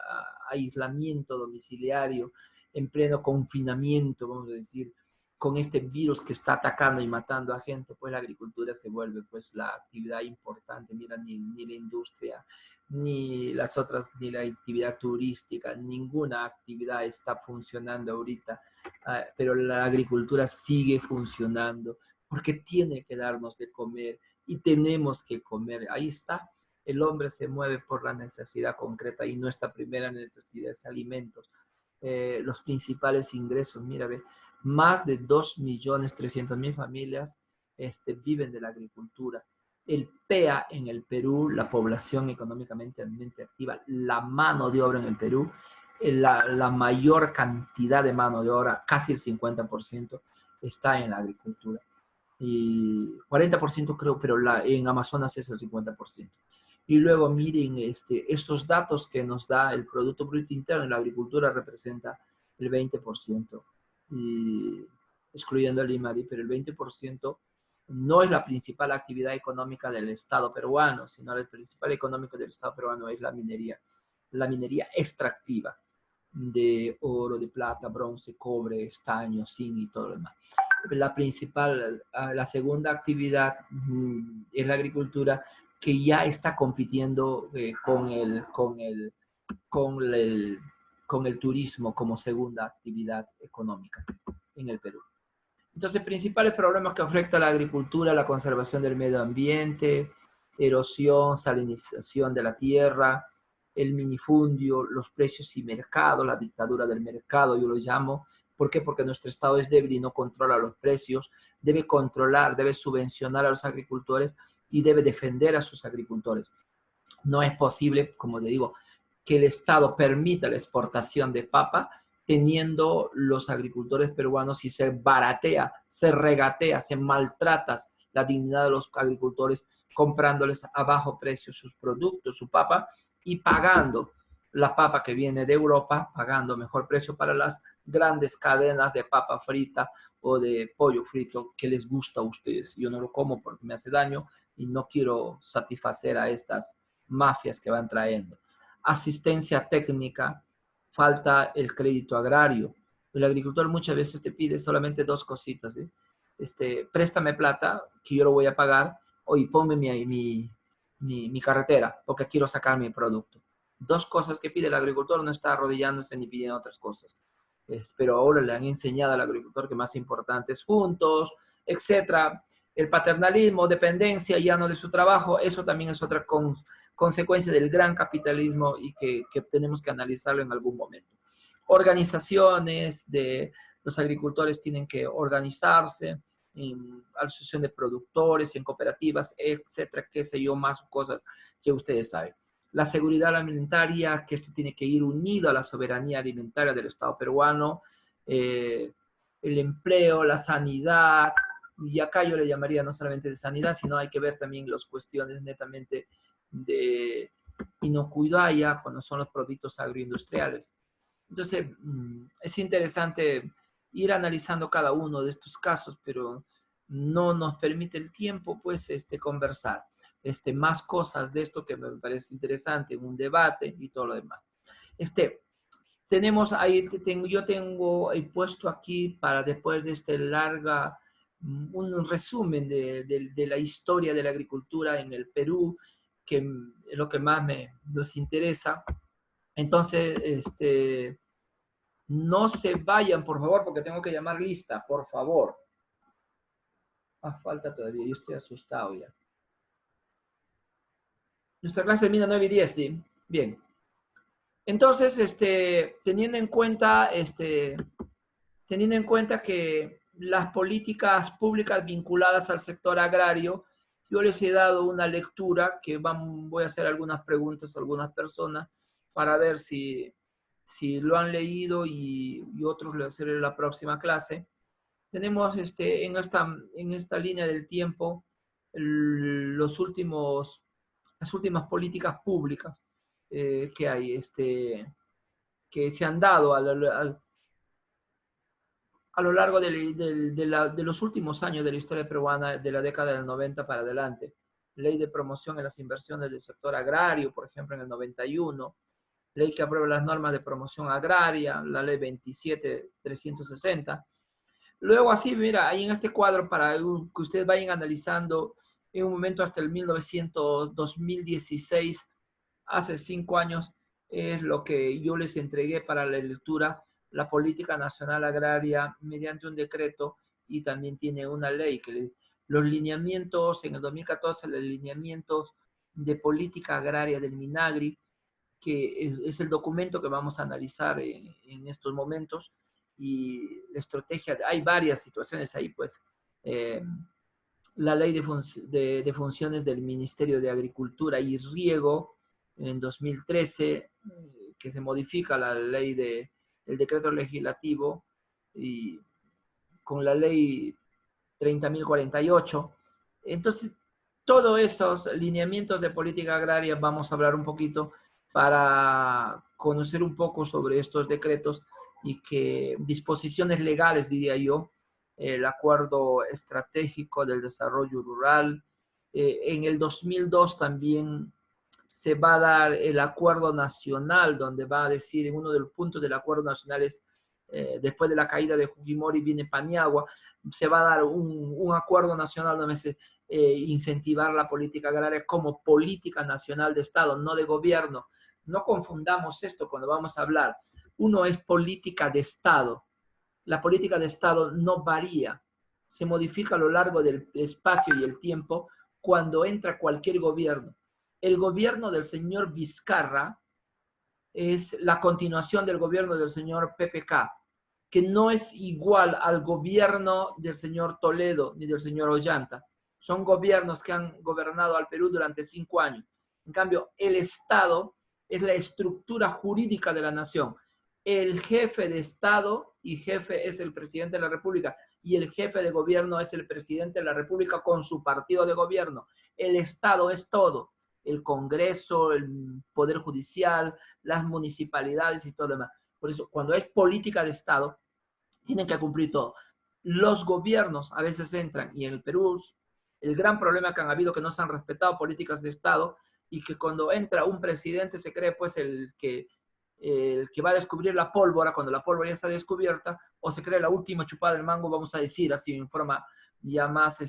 aislamiento domiciliario, en pleno confinamiento, vamos a decir, con este virus que está atacando y matando a gente, pues la agricultura se vuelve pues la actividad importante. Mira, ni la industria, ni las otras, ni la actividad turística, ninguna actividad está funcionando ahorita, pero la agricultura sigue funcionando porque tiene que darnos de comer y tenemos que comer. Ahí está. El hombre se mueve por la necesidad concreta y nuestra primera necesidad es alimentos. Los principales ingresos, mira, ve, más de 2.300.000 familias viven de la agricultura. El PEA en el Perú, la población económicamente activa, la mano de obra en el Perú, la mayor cantidad de mano de obra, casi el 50%, está en la agricultura. Y 40% creo, pero en Amazonas es el 50%. Y luego miren estos datos que nos da el Producto Bruto Interno en la agricultura representa el 20%, y, excluyendo el IMADI, pero el 20% no es la principal actividad económica del Estado peruano, sino el principal económico del Estado peruano es la minería extractiva de oro, de plata, bronce, cobre, estaño, zinc y todo lo demás. La segunda actividad es la agricultura, que ya está compitiendo con el turismo como segunda actividad económica en el Perú. Entonces, principales problemas que afectan a la agricultura: la conservación del medio ambiente, erosión, salinización de la tierra, el minifundio, los precios y mercado, la dictadura del mercado, yo lo llamo. ¿Por qué? Porque nuestro Estado es débil y no controla los precios. Debe controlar, debe subvencionar a los agricultores y debe defender a sus agricultores. No es posible, como te digo, que el Estado permita la exportación de papa teniendo los agricultores peruanos y se baratea, se regatea, se maltrata la dignidad de los agricultores comprándoles a bajo precio sus productos, su papa, y pagando la papa que viene de Europa, pagando mejor precio para las grandes cadenas de papa frita o de pollo frito que les gusta a ustedes. Yo no lo como porque me hace daño y no quiero satisfacer a estas mafias que van trayendo. Asistencia técnica, falta el crédito agrario. El agricultor muchas veces te pide solamente dos cositas, ¿sí? Préstame plata que yo lo voy a pagar, y ponme mi carretera porque quiero sacar mi producto. Dos cosas que pide el agricultor, no está arrodillándose ni pidiendo otras cosas. Pero ahora le han enseñado al agricultor que más importante es juntos, etcétera. El paternalismo, dependencia ya no de su trabajo, eso también es otra consecuencia del gran capitalismo y que tenemos que analizarlo en algún momento. Organizaciones de los agricultores tienen que organizarse en asociación de productores, en cooperativas, etcétera, qué sé yo, más cosas que ustedes saben. La seguridad alimentaria, que esto tiene que ir unido a la soberanía alimentaria del Estado peruano, el empleo, la sanidad, y acá yo le llamaría no solamente de sanidad, sino hay que ver también las cuestiones netamente de inocuidad ya cuando son los productos agroindustriales. Entonces, es interesante ir analizando cada uno de estos casos, pero no nos permite el tiempo, pues, conversar. Más cosas de esto que me parece interesante, un debate y todo lo demás. Tenemos ahí, yo tengo puesto aquí para después de un resumen de la historia de la agricultura en el Perú, que es lo que más nos interesa. Entonces, no se vayan, por favor, porque tengo que llamar lista, por favor. Falta todavía, yo estoy asustado ya. Nuestra clase termina 9:10, ¿sí? Bien. Entonces, teniendo en cuenta que las políticas públicas vinculadas al sector agrario, yo les he dado una lectura que voy a hacer algunas preguntas a algunas personas para ver si lo han leído y otros lo haré en la próxima clase. Tenemos en esta línea del tiempo las últimas políticas públicas que hay, que se han dado a lo largo de los últimos años de la historia peruana, de la década del 90 para adelante. Ley de promoción en las inversiones del sector agrario, por ejemplo, en el 91. Ley que aprueba las normas de promoción agraria, la ley 27.360. Luego así, mira, ahí en este cuadro para que ustedes vayan analizando en un momento hasta el 2016, hace 5 años es lo que yo les entregué para la lectura, la Política Nacional Agraria, mediante un decreto, y también tiene una ley que los lineamientos, en el 2014, los lineamientos de política agraria del MINAGRI, que es el documento que vamos a analizar en estos momentos, y la estrategia, hay varias situaciones ahí, pues, la ley de funciones del Ministerio de Agricultura y Riego en 2013, que se modifica la ley el decreto legislativo, y con la ley 30.048. Entonces, todos esos lineamientos de política agraria vamos a hablar un poquito para conocer un poco sobre estos decretos y que disposiciones legales, diría yo, el acuerdo estratégico del desarrollo rural. En el 2002 también se va a dar el acuerdo nacional, donde va a decir, en uno de los puntos del acuerdo nacional es, después de la caída de Fujimori viene Paniagua, se va a dar un acuerdo nacional donde se incentivar la política agraria como política nacional de Estado, no de gobierno. No confundamos esto cuando vamos a hablar. Uno es política de Estado. La política de Estado no varía, se modifica a lo largo del espacio y el tiempo cuando entra cualquier gobierno. El gobierno del señor Vizcarra es la continuación del gobierno del señor PPK, que no es igual al gobierno del señor Toledo ni del señor Ollanta. Son gobiernos que han gobernado al Perú durante 5 años. En cambio, el Estado es la estructura jurídica de la nación. El jefe de Estado y jefe es el presidente de la República, y el jefe de gobierno es el presidente de la República con su partido de gobierno. El Estado es todo: el Congreso, el Poder Judicial, las municipalidades y todo lo demás. Por eso, cuando es política de Estado, tienen que cumplir todo. Los gobiernos a veces entran, y en el Perú el gran problema que han habido, que no se han respetado políticas de Estado, y que cuando entra un presidente se cree pues el que va a descubrir la pólvora cuando la pólvora ya está descubierta, o se cree la última chupada del mango, vamos a decir así en forma ya más,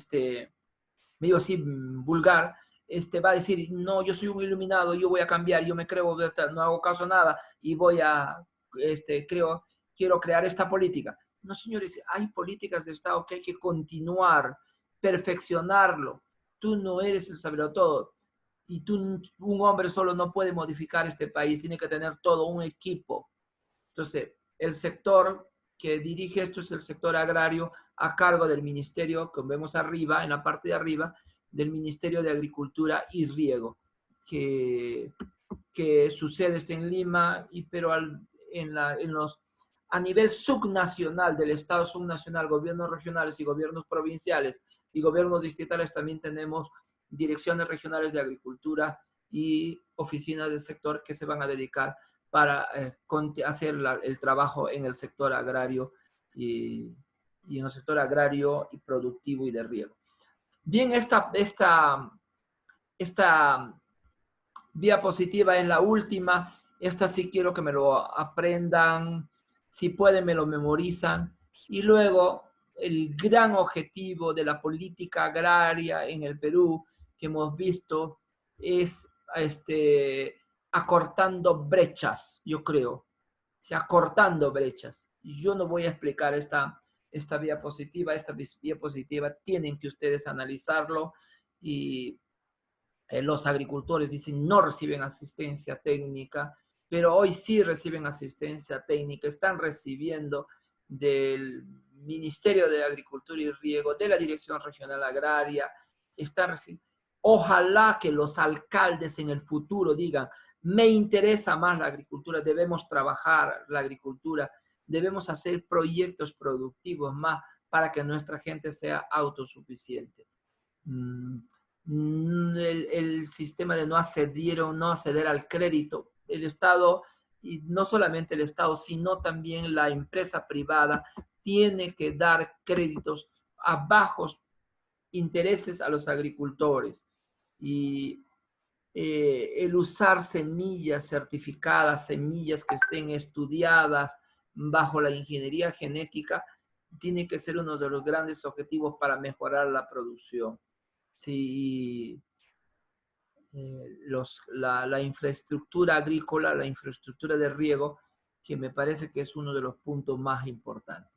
medio así vulgar, va a decir, no, yo soy un iluminado, yo voy a cambiar, yo me creo, no hago caso a nada, y voy a, quiero crear esta política. No, señores, hay políticas de Estado que hay que continuar, perfeccionarlo. Tú no eres el sabelotodo, y tú, un hombre solo no puede modificar este país, tiene que tener todo un equipo. Entonces, el sector que dirige esto es el sector agrario, a cargo del ministerio, como vemos arriba, en la parte de arriba, del Ministerio de Agricultura y Riego, que su sede está en Lima, pero a nivel subnacional del Estado subnacional, gobiernos regionales y gobiernos provinciales y gobiernos distritales, también tenemos direcciones regionales de agricultura y oficinas del sector que se van a dedicar para hacer el trabajo en el sector agrario y en el sector agrario y productivo y de riego. Bien, esta diapositiva es la última. Esta sí quiero que me lo aprendan. Si pueden, me lo memorizan. Y luego, el gran objetivo de la política agraria en el Perú que hemos visto es acortando brechas, yo creo. O sea, acortando brechas. Yo no voy a explicar esta diapositiva. Esta diapositiva tienen que ustedes analizarlo, y los agricultores dicen no reciben asistencia técnica, pero hoy sí reciben asistencia técnica, están recibiendo del Ministerio de Agricultura y Riego, de la Dirección Regional Agraria, están recibiendo. Ojalá que los alcaldes en el futuro digan, me interesa más la agricultura, debemos trabajar la agricultura, debemos hacer proyectos productivos más para que nuestra gente sea autosuficiente. El sistema de no acceder al crédito. El Estado, y no solamente el Estado, sino también la empresa privada, tiene que dar créditos a bajos intereses a los agricultores. Y el usar semillas certificadas, semillas que estén estudiadas bajo la ingeniería genética, tiene que ser uno de los grandes objetivos para mejorar la producción. Sí, la infraestructura agrícola, la infraestructura de riego, que me parece que es uno de los puntos más importantes.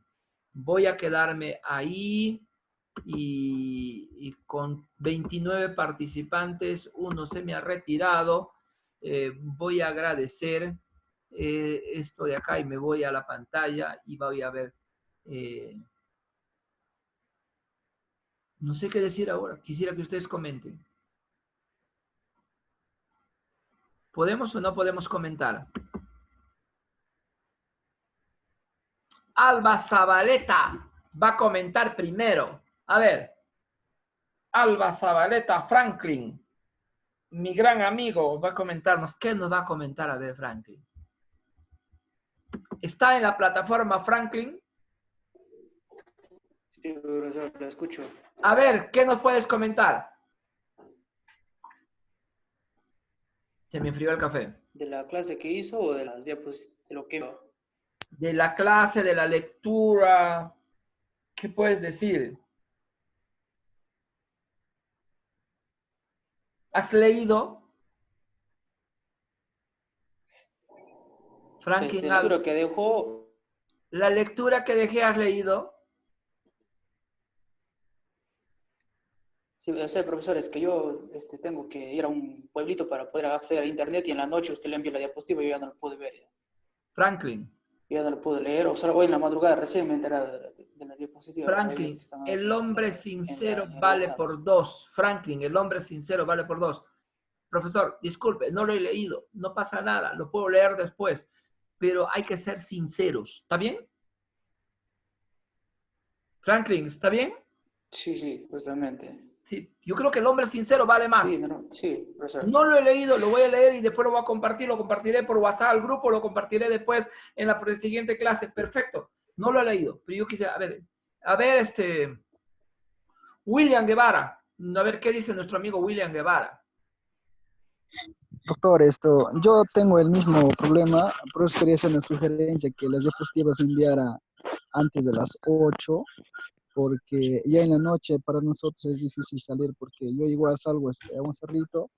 Voy a quedarme ahí y con 29 participantes, uno se me ha retirado. Voy a agradecer esto de acá y me voy a la pantalla y voy a ver. No sé qué decir ahora. Quisiera que ustedes comenten. ¿Podemos o no podemos comentar? Alba Zabaleta va a comentar primero. A ver. Alba Zabaleta Franklin, mi gran amigo, va a comentarnos. ¿Qué nos va a comentar? A ver, Franklin. ¿Está en la plataforma Franklin? Sí, profesor, lo escucho. A ver, ¿qué nos puedes comentar? Se me enfrió el café. ¿De la clase que hizo o de las diapositivas? De lo que... De la clase, de la lectura. ¿Qué puedes decir? ¿Has leído? Franklin, la lectura que dejó... ¿La lectura que dejé has leído? Sí, o sea, profesor, es que yo tengo que ir a un pueblito para poder acceder a internet y en la noche usted le envía la diapositiva y yo ya no lo pude ver. Franklin. Yo ya no lo pude leer, o sea, hoy en la madrugada recién me he enterado de las diapositivas. Franklin, el hombre sincero vale por dos. Franklin, el hombre sincero vale por dos. Profesor, disculpe, no lo he leído, no pasa nada, lo puedo leer después, pero hay que ser sinceros, ¿está bien? Franklin, ¿está bien? Sí, sí, justamente. Sí, yo creo que el hombre sincero vale más. Sí, sí, profesor. No lo he leído, lo voy a leer y después lo voy a compartir, lo compartiré por WhatsApp al grupo, lo compartiré después en la siguiente clase. Perfecto, no lo he leído, pero yo quisiera, a ver, William Guevara, a ver qué dice nuestro amigo William Guevara. Doctor, yo tengo el mismo problema, por eso quería hacer una sugerencia que las diapositivas se enviara antes de las 8, porque ya en la noche para nosotros es difícil salir, porque yo igual salgo a un cerrito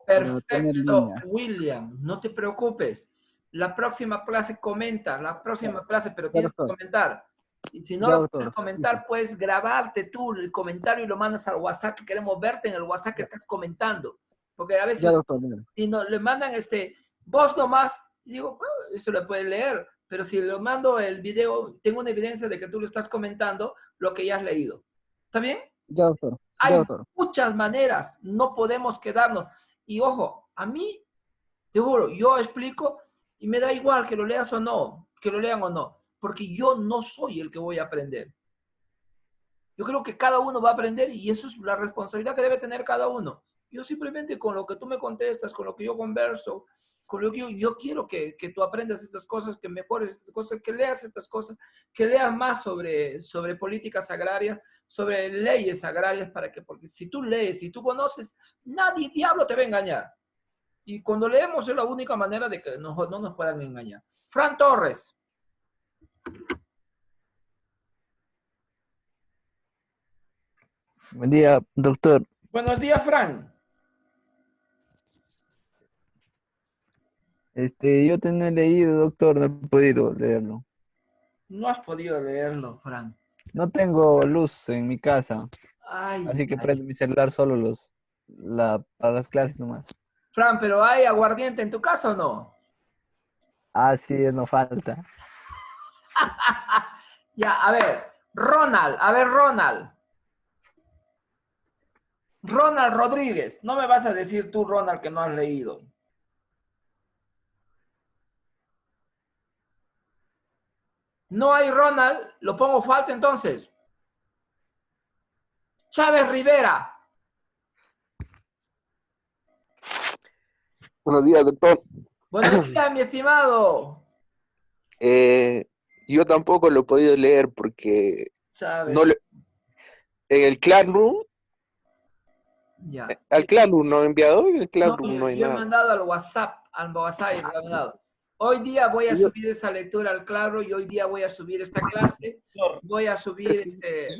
para tener Perfecto, línea. William, no te preocupes. La próxima clase comenta, la próxima clase, pero tienes que comentar. Y si no lo puedes comentar, puedes grabarte tú el comentario y lo mandas al WhatsApp, que queremos verte en el WhatsApp que estás comentando. Porque a veces, si no, le mandan vos nomás, y digo, bueno, eso lo puede leer, pero si le mando el video, tengo una evidencia de que tú lo estás comentando, lo que ya has leído. ¿Está bien? Ya, doctor. Hay muchas maneras, no podemos quedarnos. Y ojo, a mí, te juro, yo explico y me da igual que lo leas o no, que lo lean o no, porque yo no soy el que voy a aprender. Yo creo que cada uno va a aprender y eso es la responsabilidad que debe tener cada uno. Yo simplemente con lo que tú me contestas, con lo que yo converso, con lo que yo quiero que tú aprendas estas cosas, que mejores estas cosas, que leas estas cosas, que leas más sobre políticas agrarias, sobre leyes agrarias, porque si tú lees, si tú conoces, nadie, diablo, te va a engañar. Y cuando leemos es la única manera de que no nos puedan engañar. Fran Torres. Buen día, doctor. Buenos días, Fran. Yo te no he leído, doctor, no he podido leerlo. No has podido leerlo, Fran. No tengo luz en mi casa, así que prendo mi celular solo para las clases nomás. Fran, ¿pero hay aguardiente en tu casa o no? Ah, sí, no falta. Ya, a ver, Ronald. Ronald Rodríguez. No me vas a decir tú, Ronald, que no has leído. No hay Ronald, lo pongo falta entonces. Chávez Rivera. Buenos días, doctor. Buenos días, mi estimado. Yo tampoco lo he podido leer porque Chávez. En el Classroom, ya. al Classroom no he enviado, en el Classroom no hay yo nada. He mandado al WhatsApp y lo he mandado. Hoy día voy a subir esa lectura al Claro y hoy día voy a subir esta clase. Voy a subir...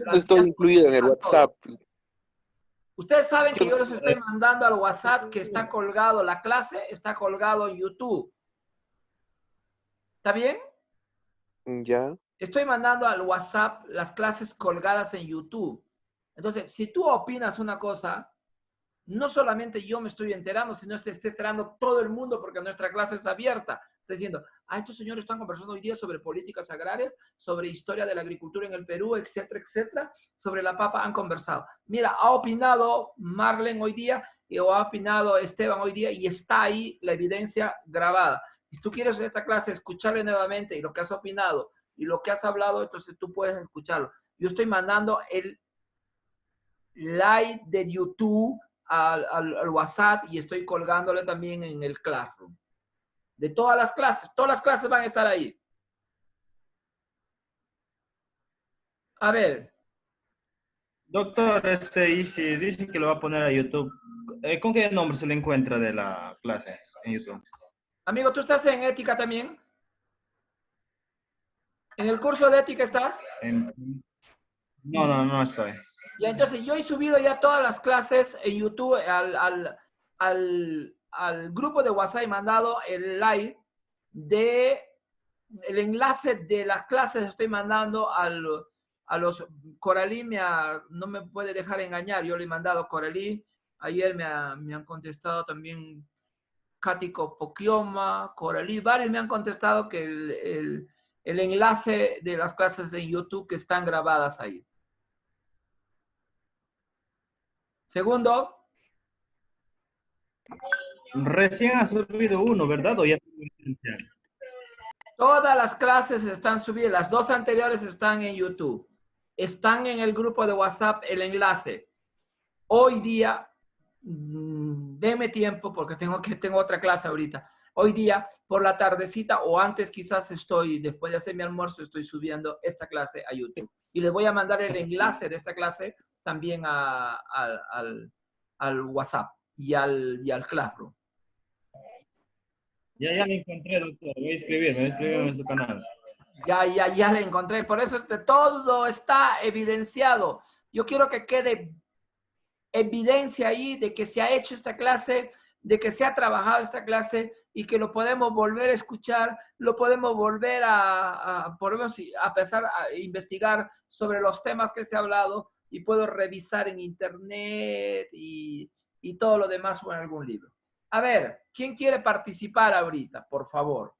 no estoy incluido en el WhatsApp. Ustedes saben que yo les estoy mandando al WhatsApp que está colgado, la clase está colgado en YouTube. ¿Está bien? Ya. Estoy mandando al WhatsApp las clases colgadas en YouTube. Entonces, si tú opinas una cosa, no solamente yo me estoy enterando, sino se está enterando todo el mundo porque nuestra clase es abierta. Está diciendo, estos señores están conversando hoy día sobre políticas agrarias, sobre historia de la agricultura en el Perú, etcétera, etcétera. Sobre la papa han conversado. Mira, ha opinado Marlene hoy día o ha opinado Esteban hoy día y está ahí la evidencia grabada. Si tú quieres en esta clase escucharle nuevamente y lo que has opinado y lo que has hablado, entonces tú puedes escucharlo. Yo estoy mandando el live de YouTube al WhatsApp y estoy colgándole también en el Classroom. De todas las clases van a estar ahí. A ver. Doctor, y si dice que lo va a poner a YouTube, ¿con qué nombre se le encuentra de la clase en YouTube? Amigo, ¿tú estás en ética también? ¿En el curso de ética estás? No estoy. Ya, entonces yo he subido ya todas las clases en YouTube al grupo de WhatsApp, he mandado el live el enlace de las clases, estoy mandando a los Coralí, no me puede dejar engañar, yo le he mandado a Coralí, ayer me han contestado también Cático Poquioma, Coralí, varios me han contestado que el enlace de las clases en YouTube que están grabadas ahí. Segundo. Recién ha subido uno, ¿verdad? ¿O ya? Todas las clases están subidas, las dos anteriores están en YouTube. Están en el grupo de WhatsApp el enlace. Hoy día, denme tiempo porque tengo otra clase ahorita. Hoy día, por la tardecita o antes quizás después de hacer mi almuerzo, estoy subiendo esta clase a YouTube. Y les voy a mandar el enlace de esta clase también al WhatsApp y al Classroom. Ya la encontré, doctor. Voy a inscribirme en su canal. Ya la encontré. Por eso todo está evidenciado. Yo quiero que quede evidencia ahí de que se ha hecho esta clase, de que se ha trabajado esta clase y que lo podemos volver a escuchar, lo podemos volver podemos empezar a investigar sobre los temas que se ha hablado y puedo revisar en internet y todo lo demás o en algún libro. A ver, ¿quién quiere participar ahorita, por favor?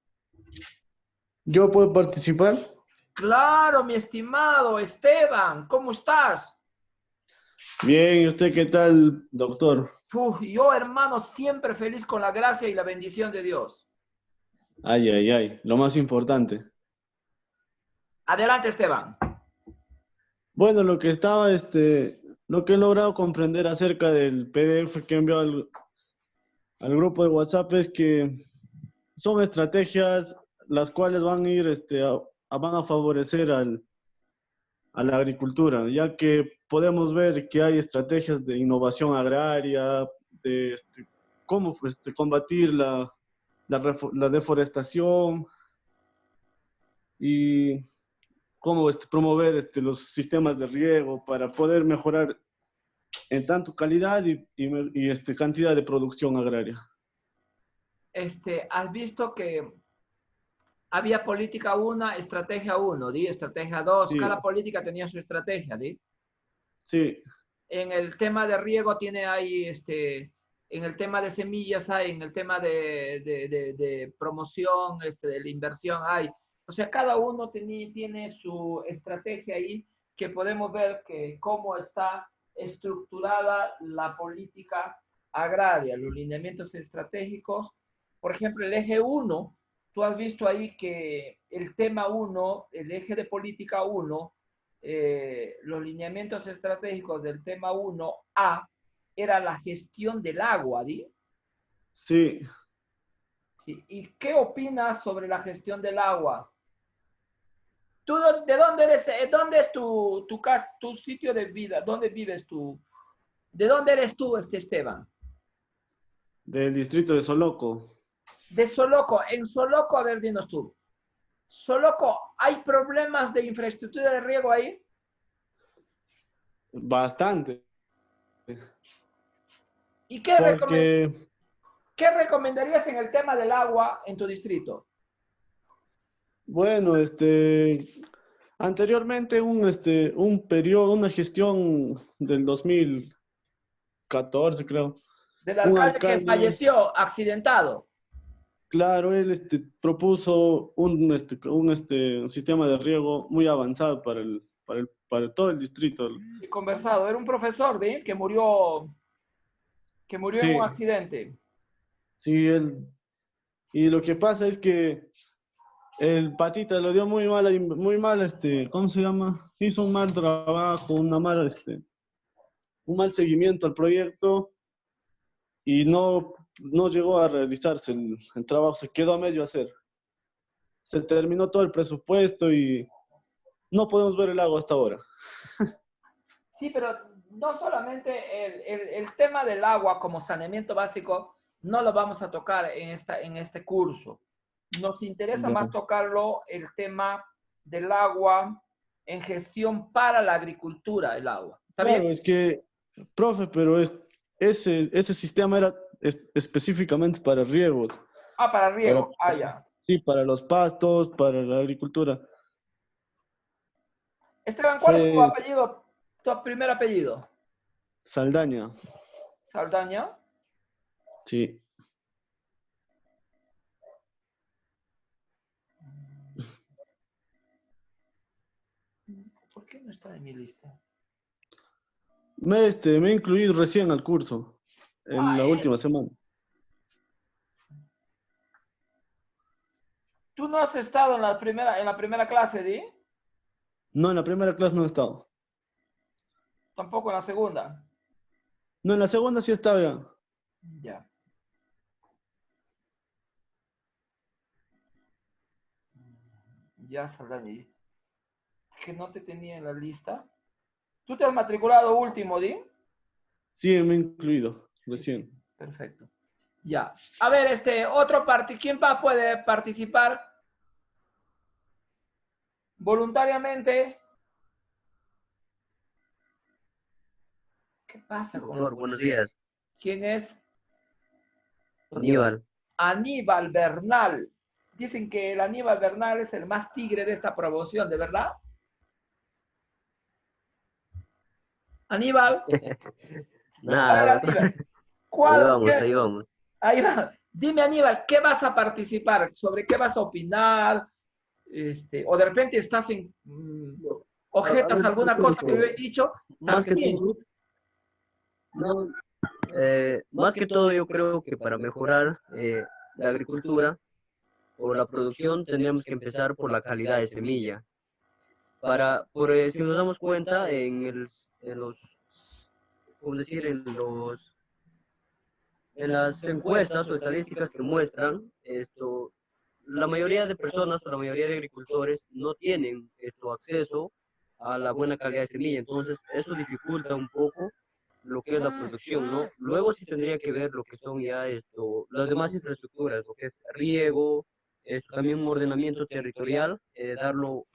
¿Yo puedo participar? Claro, mi estimado Esteban, ¿cómo estás? Bien, ¿y usted qué tal, doctor? Yo, hermano, siempre feliz con la gracia y la bendición de Dios. Ay, lo más importante. Adelante, Esteban. Bueno, lo que he logrado comprender acerca del PDF que envió al grupo de WhatsApp es que son estrategias las cuales van a ir, van a favorecer a la agricultura, ya que podemos ver que hay estrategias de innovación agraria, de cómo combatir la deforestación y cómo promover los sistemas de riego para poder mejorar en tanto calidad y cantidad de producción agraria. Has visto que había política 1, estrategia 1, estrategia 2, sí. Cada política tenía su estrategia, ¿sí? Sí. En el tema de riego hay, en el tema de semillas hay, en el tema de promoción, de la inversión hay. O sea, cada uno tiene su estrategia ahí, que podemos ver que cómo está estructurada la política agraria, los lineamientos estratégicos. Por ejemplo, el eje 1, tú has visto ahí que el tema 1, el eje de política 1, los lineamientos estratégicos del tema 1A era la gestión del agua, ¿sí? Sí. Sí. ¿Y qué opinas sobre la gestión del agua? ¿Tú de dónde eres? ¿Dónde es tu casa, tu sitio de vida? ¿Dónde vives tú? ¿De dónde eres tú, Esteban? Del distrito de Soloco. De Soloco. En Soloco, a ver, dinos tú. Soloco, ¿hay problemas de infraestructura de riego ahí? Bastante. ¿Y qué, Porque, qué recomendarías en el tema del agua en tu distrito? bueno, anteriormente un periodo, una gestión del 2014, creo. Del Un alcalde que alcalde, falleció accidentado. claro, él propuso un sistema de riego muy avanzado para todo el distrito. Y conversado. Era un profesor de que murió en un Sí, accidente. sí, y lo que pasa es que el patita lo dio muy mal, ¿cómo se llama? Hizo un mal trabajo, un mal seguimiento al proyecto y no llegó a realizarse el trabajo, se quedó a medio hacer. Se terminó todo el presupuesto y no podemos ver el agua hasta ahora. Sí, pero no solamente el tema del agua como saneamiento básico, no lo vamos a tocar en este curso. Nos interesa Ya. más tocarlo el tema del agua en gestión para la agricultura, el agua. ¿Está Claro, bien? es que, profe, pero ese sistema era específicamente para riegos, Ah, para para, riego. Ah, ya. sí, para los pastos, para la agricultura. Esteban, ¿cuál es tu Fue apellido, tu primer apellido? Saldaña, ¿Saldaña? sí. ¿Por qué no está en mi lista? Me he incluido recién al curso, en Ah, la última semana. ¿tú no has estado en la primera clase, Di? No, en la primera clase no he estado. Tampoco en la segunda. No, en la segunda sí estaba ya. Ya. Ya, Saldaña. Que no te tenía en la lista. ¿Tú te has matriculado último, Di? Sí, me he incluido recién. Perfecto. Ya. A ver, otro ¿quién puede participar voluntariamente? ¿Qué pasa con Doctor, buenos días. ¿Quién es? Aníbal. Aníbal Bernal. Dicen que el Aníbal Bernal es el más tigre de esta promoción, ¿de verdad? Aníbal. A ver, Nada, Aníbal, ahí vamos. Ahí va. Dime, Aníbal, ¿qué vas a participar? ¿Sobre qué vas a opinar? O de repente estás en objetas alguna cosa que yo he dicho. Más que También. todo, no, más que todo yo creo que para mejorar la agricultura o la producción tendríamos que empezar por la calidad de semilla. Si nos damos cuenta en los, ¿cómo decir? En las encuestas o estadísticas que muestran la mayoría de personas o la mayoría de agricultores no tienen acceso a la buena calidad de semilla, entonces eso dificulta un poco lo que es la producción, ¿no? Luego sí tendría que ver lo que son ya las demás infraestructuras, lo que es riego, también un ordenamiento territorial, darlo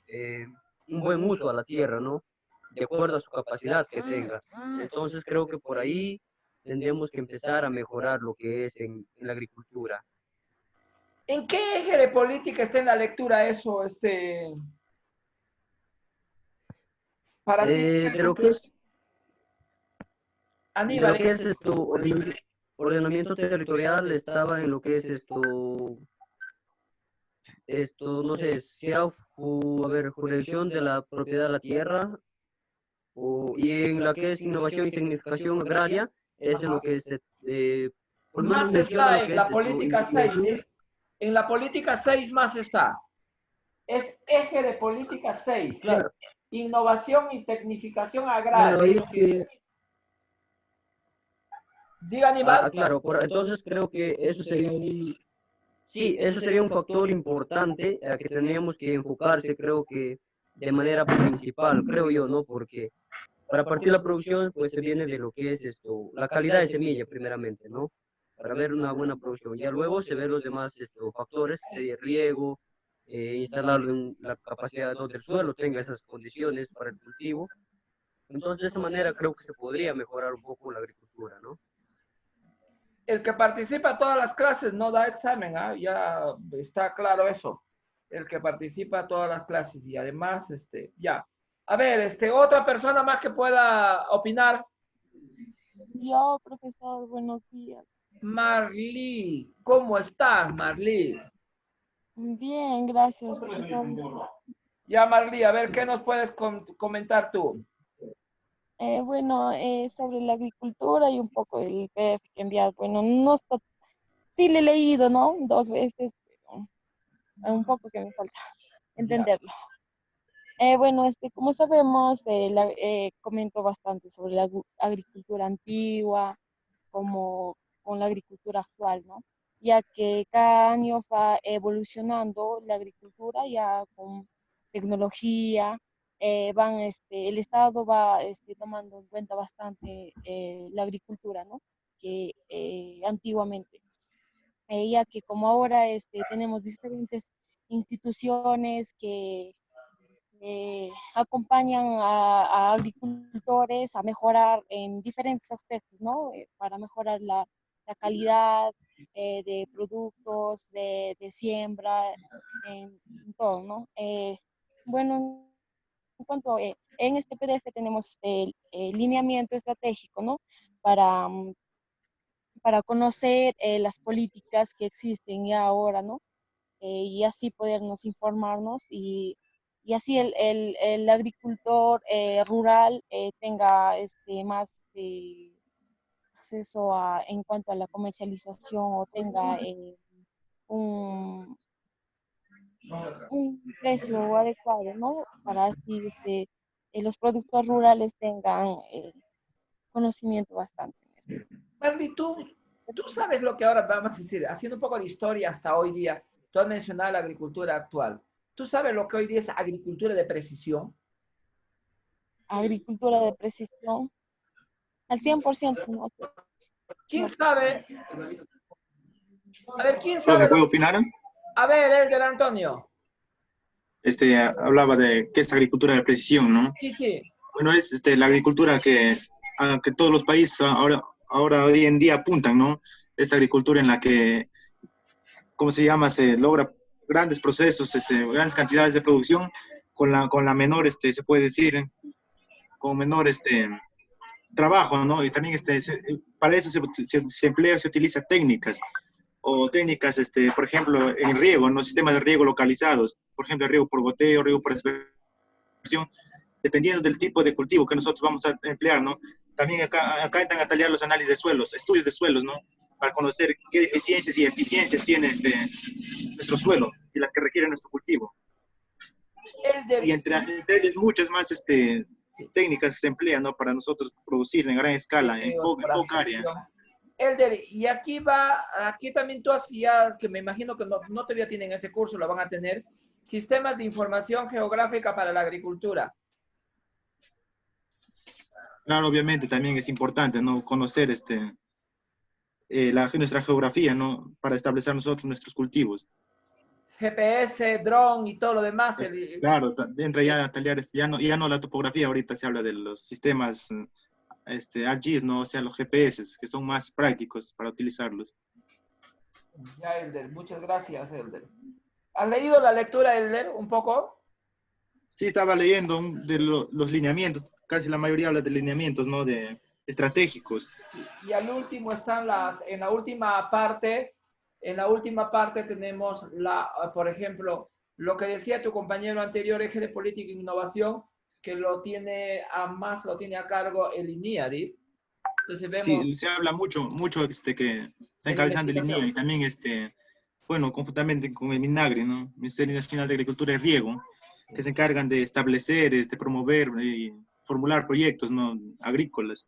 un buen uso a la tierra, ¿no? De acuerdo a su capacidad que tenga. Entonces creo que por ahí tendríamos que empezar a mejorar lo que es en la agricultura. ¿En qué eje de política está en la lectura eso, para ti? De lo que es, Aníbal, de lo que es ordenamiento territorial estaba en lo que es no sé, si era jurisdicción de la propiedad de la tierra, y en la que es innovación y tecnificación agraria, es en lo que es, por lo menos más menciona está lo en que es la política 6. En la política 6 más está. Es eje de política 6. Claro. Innovación y tecnificación Claro, agraria. Diga, Aníbal. Claro, entonces creo que eso sería eso sería un factor importante a que tendríamos que enfocarse, creo que de manera principal, creo yo, ¿no? Porque para partir la producción, pues se viene de lo que es la calidad de semilla, primeramente, ¿no? Para ver una buena producción. Ya luego se ven los demás factores, que sería riego, instalarlo en la capacidad donde el suelo tenga esas condiciones para el cultivo. Entonces, de esa manera creo que se podría mejorar un poco la agricultura, ¿no? El que participa en todas las clases no da examen, ¿ah? Ya está claro eso. El que participa en todas las clases y además, ya. A ver, otra persona más que pueda opinar. Yo, profesor, buenos días. Marlí, ¿cómo estás, Marlí? Bien, gracias, profesor. Ya, Marlí, a ver, ¿qué nos puedes comentar tú? Bueno, sobre la agricultura y un poco del PDF que he enviado. Bueno, no está, sí le he leído, ¿no? 2 veces, pero un poco que me falta entenderlo. Bueno, como sabemos, comento bastante sobre la agricultura antigua, como con la agricultura actual, ¿no? Ya que cada año va evolucionando la agricultura ya con tecnología, el Estado va tomando en cuenta bastante la agricultura, ¿no? Que antiguamente, ya que como ahora tenemos diferentes instituciones que acompañan a agricultores a mejorar en diferentes aspectos, ¿no? Para mejorar la calidad de productos, de siembra, en todo, ¿no? Bueno, en cuanto en este PDF tenemos el lineamiento estratégico, ¿no? Para, para conocer las políticas que existen ya ahora, ¿no? Y así podernos informarnos y así el agricultor rural tenga más acceso en cuanto a la comercialización o tenga un, un precio adecuado, ¿no? Para así los productos rurales tengan conocimiento bastante en esto. Marlí, tú sabes lo que ahora vamos a decir, haciendo un poco de historia hasta hoy día, tú has mencionado la agricultura actual. ¿Tú sabes lo que hoy día es agricultura de precisión? Agricultura de precisión, al 100%, ¿no? ¿Quién sabe? A ver, ¿quién ¿Profe, sabe? puedo opinar? A ver, Edgar Antonio. Hablaba de qué es agricultura de precisión, ¿no? Sí, sí. Bueno, es la agricultura a que todos los países ahora hoy en día apuntan, ¿no? Es agricultura en la que, ¿cómo se llama? Se logra grandes procesos, grandes cantidades de producción con la menor, se puede decir, con menor trabajo, ¿no? Y también para eso se emplea, se utiliza técnicas o técnicas, por ejemplo, en riego, ¿no? Sistemas de riego localizados, por ejemplo, riego por goteo, riego por aspersión, dependiendo del tipo de cultivo que nosotros vamos a emplear, ¿no? También acá entran a tallar los análisis de suelos, estudios de suelos, ¿no? Para conocer qué deficiencias y eficiencias tiene nuestro suelo y las que requiere nuestro cultivo. Y entre ellas muchas más técnicas que se emplean, ¿no? Para nosotros producir en gran escala, en poca área. Elder, y aquí también tú hacías, que me imagino que no todavía tienen ese curso, lo van a tener, sistemas de información geográfica para la agricultura. Claro, obviamente también es importante, ¿no? Conocer nuestra geografía, ¿no? Para establecer nosotros nuestros cultivos. GPS, dron y todo lo demás. Claro, entra ya a tallar, ya no la topografía, ahorita se habla de los sistemas RGs, ¿no? O sea, los GPS, que son más prácticos para utilizarlos. Ya, Elder, muchas gracias, Elder. ¿Has leído la lectura, Elder, un poco? Sí, estaba leyendo de los lineamientos, casi la mayoría habla de lineamientos, ¿no? De estratégicos. Y al último están en la última parte tenemos por ejemplo, lo que decía tu compañero anterior, eje de política e innovación, que lo tiene a cargo el INIADI. Entonces vemos... Sí, se habla mucho que está encabezando el INIA y también, bueno, conjuntamente con el MINAGRI, ¿no? Ministerio Nacional de Agricultura y Riego, que se encargan de establecer, promover y formular proyectos, ¿no? Agrícolas.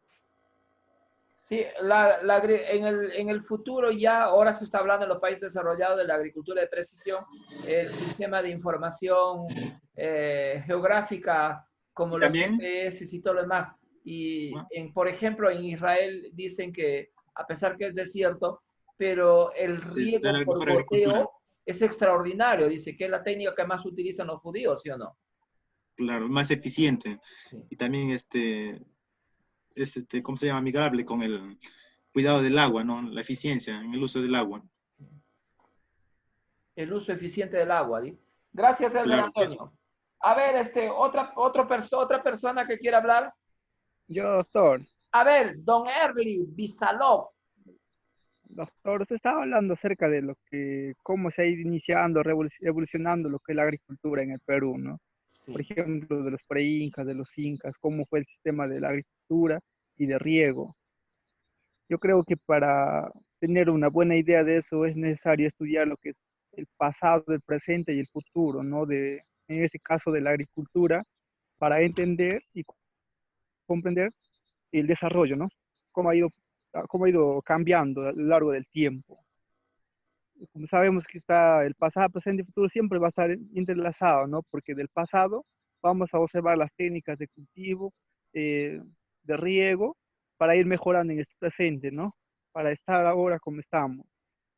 Sí, en el futuro ya ahora se está hablando en los países desarrollados de la agricultura de precisión, el sistema de información geográfica como los GPS y todo lo demás. Y por ejemplo, en Israel dicen que a pesar que es desierto, pero el riego por goteo es extraordinario. Dice que es la técnica que más utilizan los judíos, ¿sí o no? claro, más eficiente. Sí. Y también ¿cómo se llama? Amigable con el cuidado del agua, ¿no? La eficiencia en el uso del agua. El uso eficiente del agua. ¿Sí? Gracias, Elder Claro, Antonio. A ver, otra persona que quiera hablar. Yo, doctor. A ver, don Erly Bisalov. Doctor, usted estaba hablando acerca de cómo se ha ido iniciando, evolucionando lo que es la agricultura en el Perú, ¿no? Sí. Por ejemplo, de los preincas, de los incas, cómo fue el sistema de la agricultura y de riego. Yo creo que para tener una buena idea de eso es necesario estudiar lo que es el pasado, el presente y el futuro, ¿no? En ese caso de la agricultura, para entender y comprender el desarrollo, ¿no? Cómo ha ido cambiando a lo largo del tiempo. Como sabemos que el pasado, presente y futuro siempre va a estar entrelazado, ¿no? Porque del pasado vamos a observar las técnicas de cultivo, de riego, para ir mejorando en el presente, ¿no? Para estar ahora como estamos.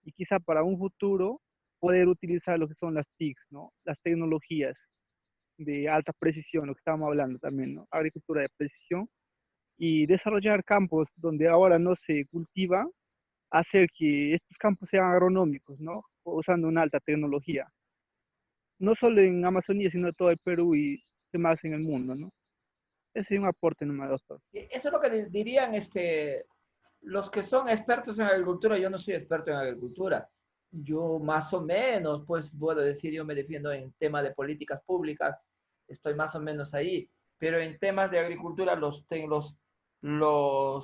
Y quizá para un futuro poder utilizar lo que son las TICs, ¿no? Las tecnologías de alta precisión, lo que estábamos hablando también, ¿no? Agricultura de precisión, y desarrollar campos donde ahora no se cultiva, hacer que estos campos sean agronómicos, ¿no? Usando una alta tecnología. No solo en Amazonía, sino en todo el Perú y demás en el mundo, ¿no? Ese es un aporte nomás, doctor. Eso es lo que dirían los que son expertos en agricultura. Yo no soy experto en agricultura. Yo más o menos, pues puedo decir, yo me defiendo en temas de políticas públicas, estoy más o menos ahí, pero en temas de agricultura los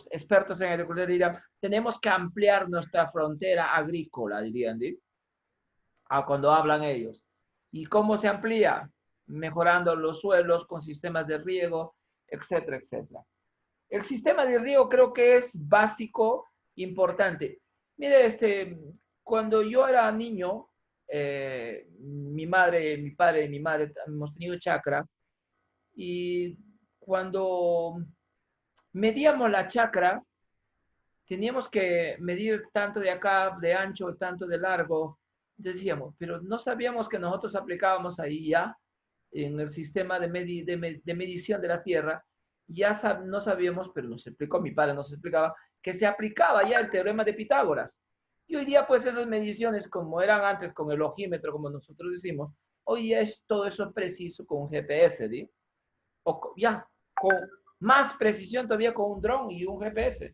expertos en agricultura dirían, tenemos que ampliar nuestra frontera agrícola, dirían, ¿sí? Cuando hablan ellos. ¿Y cómo se amplía? Mejorando los suelos con sistemas de riego, etcétera, etcétera. El sistema de riego creo que es básico, importante. Mire, cuando yo era niño, mi madre, mi padre y mi madre hemos tenido chacra, y cuando medíamos la chacra, teníamos que medir tanto de acá, de ancho, tanto de largo, decíamos, pero no sabíamos que nosotros aplicábamos ahí ya, en el sistema de medición de la tierra, ya no sabíamos, pero nos explicó, mi padre nos explicaba, que se aplicaba ya el teorema de Pitágoras. Y hoy día, pues esas mediciones, como eran antes con el ojímetro, como nosotros decimos, hoy ya es todo eso preciso con un GPS, ¿sí? O ya, con más precisión todavía con un dron y un GPS.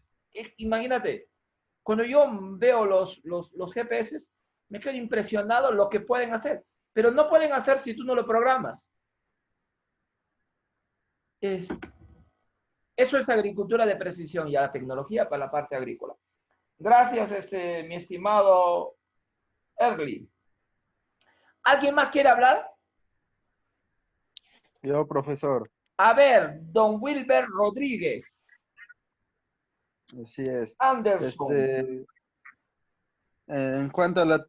Imagínate, cuando yo veo los GPS, me quedo impresionado lo que pueden hacer, pero no pueden hacer si tú no lo programas. Eso es agricultura de precisión y la tecnología para la parte agrícola. Gracias, mi estimado Erly. ¿Alguien más quiere hablar? Yo, profesor. A ver, don Wilber Rodríguez. Así es. Anderson. En cuanto a la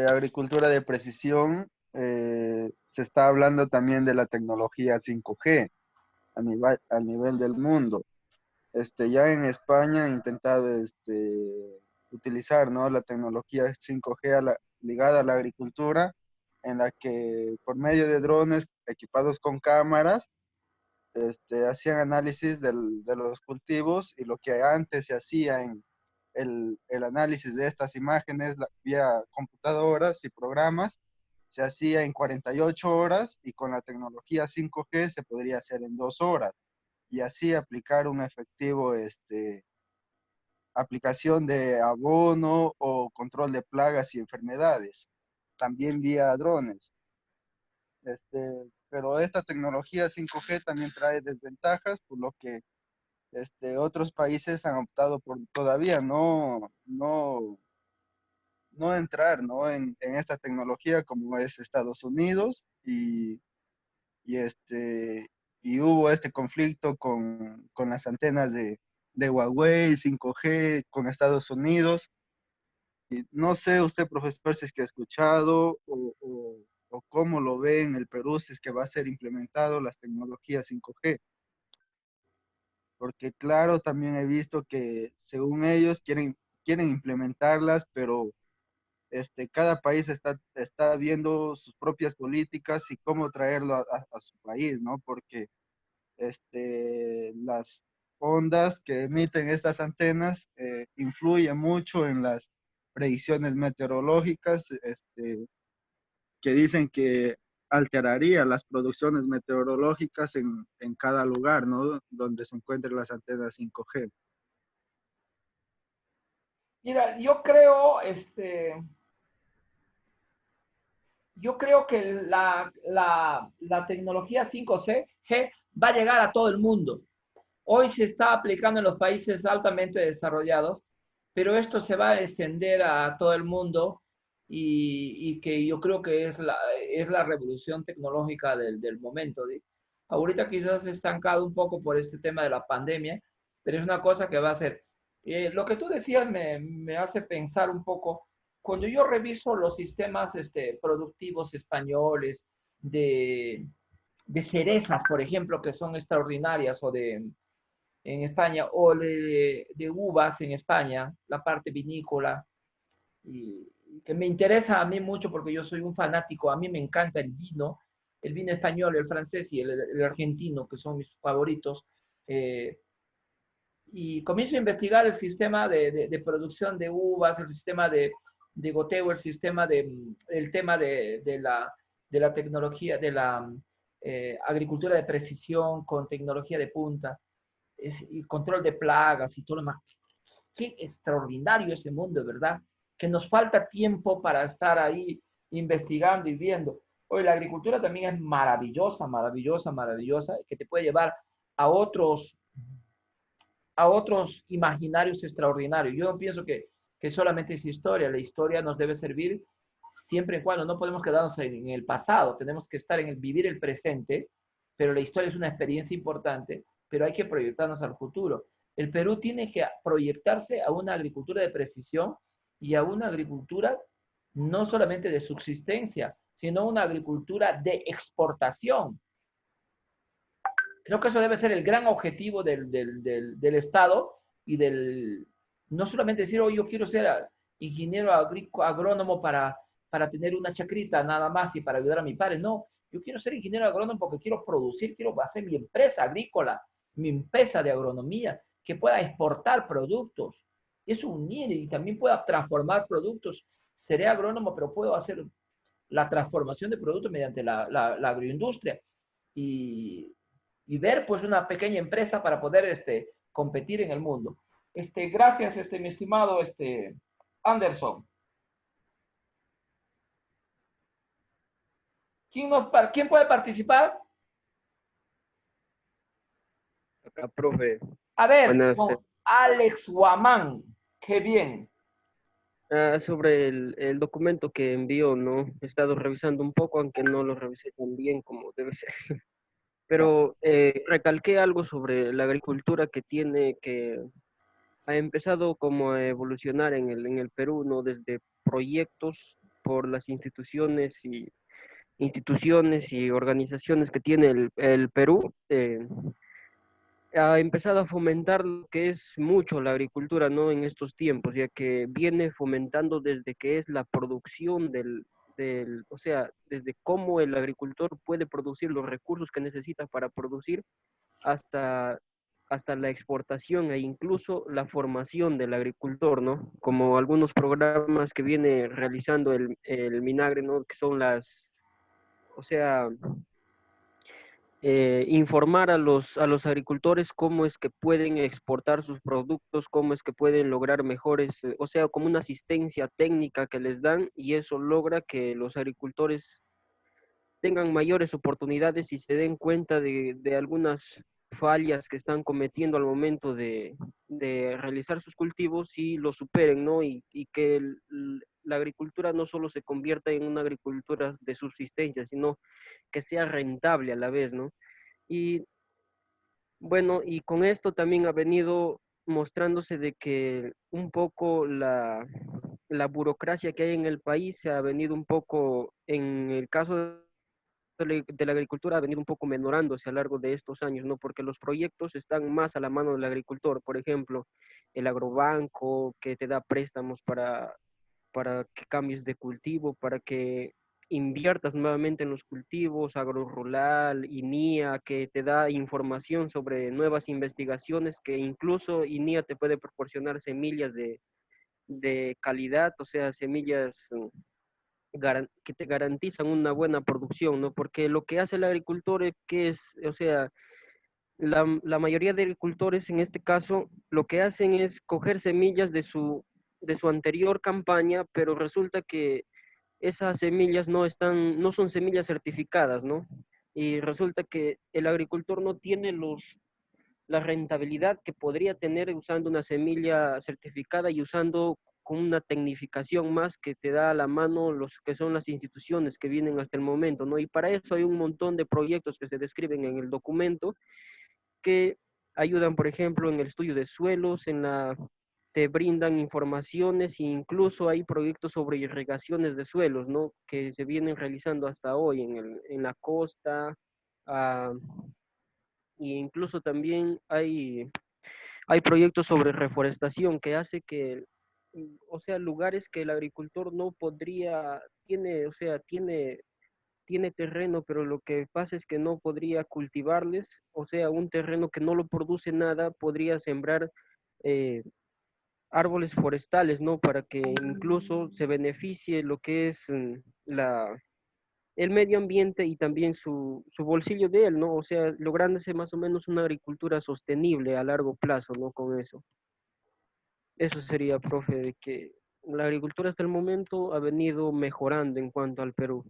agricultura de precisión, se está hablando también de la tecnología 5G a nivel del mundo. Ya en España han intentado utilizar, ¿no?, la tecnología 5G ligada a la agricultura, en la que por medio de drones equipados con cámaras, hacían análisis de los cultivos, y lo que antes se hacía en el análisis de estas imágenes vía computadoras y programas, se hacía en 48 horas, y con la tecnología 5G se podría hacer en 2 horas, y así aplicar un efectivo aplicación de abono o control de plagas y enfermedades, también vía drones. Pero esta tecnología 5G también trae desventajas, por lo que otros países han optado por todavía no entrar, ¿no?, en esta tecnología, como es Estados Unidos, y hubo este conflicto con las antenas de Huawei 5G con Estados Unidos. Y no sé usted, profesor, si es que ha escuchado o cómo lo ve en el Perú, si es que va a ser implementado las tecnologías 5G. Porque claro, también he visto que según ellos quieren implementarlas, pero cada país está viendo sus propias políticas y cómo traerlo a su país, ¿no? Porque las ondas que emiten estas antenas influyen mucho en las predicciones meteorológicas, que dicen que alteraría las producciones meteorológicas en cada lugar, ¿no? Donde se encuentren las antenas 5G. Mira, yo creo que la tecnología 5G va a llegar a todo el mundo. Hoy se está aplicando en los países altamente desarrollados, pero esto se va a extender a todo el mundo y que yo creo que es la revolución tecnológica del momento. ¿Sí? Ahorita quizás estancado un poco por este tema de la pandemia, pero es una cosa que va a ser. Lo que tú decías me hace pensar un poco, cuando yo reviso los sistemas productivos españoles de cerezas, por ejemplo, que son extraordinarias, o en España, o de uvas en España, la parte vinícola, y que me interesa a mí mucho porque yo soy un fanático, a mí me encanta el vino español, el francés y el argentino, que son mis favoritos. Y comienzo a investigar el sistema de producción de uvas, el sistema de goteo, el tema de la tecnología, de la agricultura de precisión con tecnología de punta, y control de plagas y todo lo demás. Qué extraordinario ese mundo, ¿verdad? Que nos falta tiempo para estar ahí investigando y viendo. Hoy la agricultura también es maravillosa, maravillosa, maravillosa, que te puede llevar a otros imaginarios extraordinarios. Yo no pienso que solamente es historia, la historia nos debe servir siempre y cuando no podemos quedarnos en el pasado, tenemos que estar vivir el presente, pero la historia es una experiencia importante, pero hay que proyectarnos al futuro. El Perú tiene que proyectarse a una agricultura de precisión y a una agricultura no solamente de subsistencia, sino una agricultura de exportación. Creo que eso debe ser el gran objetivo del Estado y no solamente decir, oh, yo quiero ser ingeniero agrónomo para tener una chacrita nada más y para ayudar a mi padre. No, yo quiero ser ingeniero agrónomo porque quiero producir, quiero hacer mi empresa agrícola, mi empresa de agronomía, que pueda exportar productos. Eso unir y también pueda transformar productos. Seré agrónomo, pero puedo hacer la transformación de productos mediante la agroindustria. Y ver pues una pequeña empresa para poder competir en el mundo. Gracias, mi estimado Anderson. ¿Quién puede participar? Acá, profe. A ver, Buenas, Alex Guamán, qué bien. Sobre el documento que envió, ¿no? He estado revisando un poco, aunque no lo revisé tan bien como debe ser. Pero recalqué algo sobre la agricultura que ha empezado como a evolucionar en el Perú, ¿no? Desde proyectos por las instituciones y organizaciones que tiene el Perú, ha empezado a fomentar lo que es mucho la agricultura, ¿no? En estos tiempos, ya que viene fomentando desde que es la producción o sea, desde cómo el agricultor puede producir los recursos que necesita para producir hasta, hasta la exportación e incluso la formación del agricultor, ¿no? Como algunos programas que viene realizando el Minagre, ¿no? Que son o sea, informar a los agricultores cómo es que pueden exportar sus productos, cómo es que pueden lograr mejores, o sea, como una asistencia técnica que les dan, y eso logra que los agricultores tengan mayores oportunidades y se den cuenta de algunas fallas que están cometiendo al momento de realizar sus cultivos y lo superen, ¿no? Y que la agricultura no solo se convierta en una agricultura de subsistencia, sino que sea rentable a la vez, ¿no? Y bueno, y con esto también ha venido mostrándose de que un poco la burocracia que hay en el país se ha venido un poco, en el caso de la agricultura, ha venido un poco menorándose a lo largo de estos años, ¿no? Porque los proyectos están más a la mano del agricultor. Por ejemplo, el agrobanco que te da préstamos para que cambies de cultivo, para que inviertas nuevamente en los cultivos, AgroRural, INIA, que te da información sobre nuevas investigaciones, que incluso INIA te puede proporcionar semillas de calidad, o sea, semillas que te garantizan una buena producción, ¿no? Porque lo que hace el agricultor es que es, o sea, la mayoría de agricultores en este caso lo que hacen es coger semillas de su anterior campaña, pero resulta que esas semillas no son semillas certificadas, ¿no? Y resulta que el agricultor no tiene la rentabilidad que podría tener usando una semilla certificada y usando con una tecnificación más que te da a la mano los que son las instituciones que vienen hasta el momento, ¿no? Y para eso hay un montón de proyectos que se describen en el documento que ayudan, por ejemplo, en el estudio de suelos, te brindan informaciones e incluso hay proyectos sobre irrigaciones de suelos, ¿no? Que se vienen realizando hasta hoy en la costa, ah, e incluso también hay proyectos sobre reforestación que hace que, o sea, lugares que el agricultor no podría, o sea, tiene terreno, pero lo que pasa es que no podría cultivarles, o sea, un terreno que no lo produce nada, podría sembrar eh, árboles forestales, ¿no? Para que incluso se beneficie lo que es el medio ambiente y también su bolsillo de él, ¿no? O sea, lográndose más o menos una agricultura sostenible a largo plazo, ¿no? Con eso. Eso sería, profe, de que la agricultura hasta el momento ha venido mejorando en cuanto al Perú.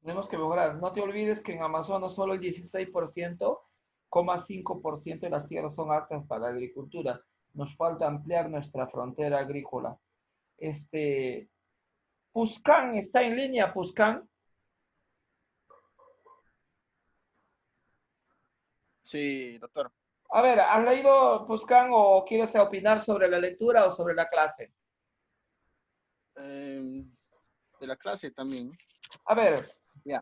Tenemos que mejorar. No te olvides que en Amazonas solo el 16,5% de las tierras son aptas para la agricultura. Nos falta ampliar nuestra frontera agrícola. Puscan está en línea, Puscan. Sí, doctor. A ver, ¿has leído Puscan o quieres opinar sobre la lectura o sobre la clase? De la clase también. A ver. Ya.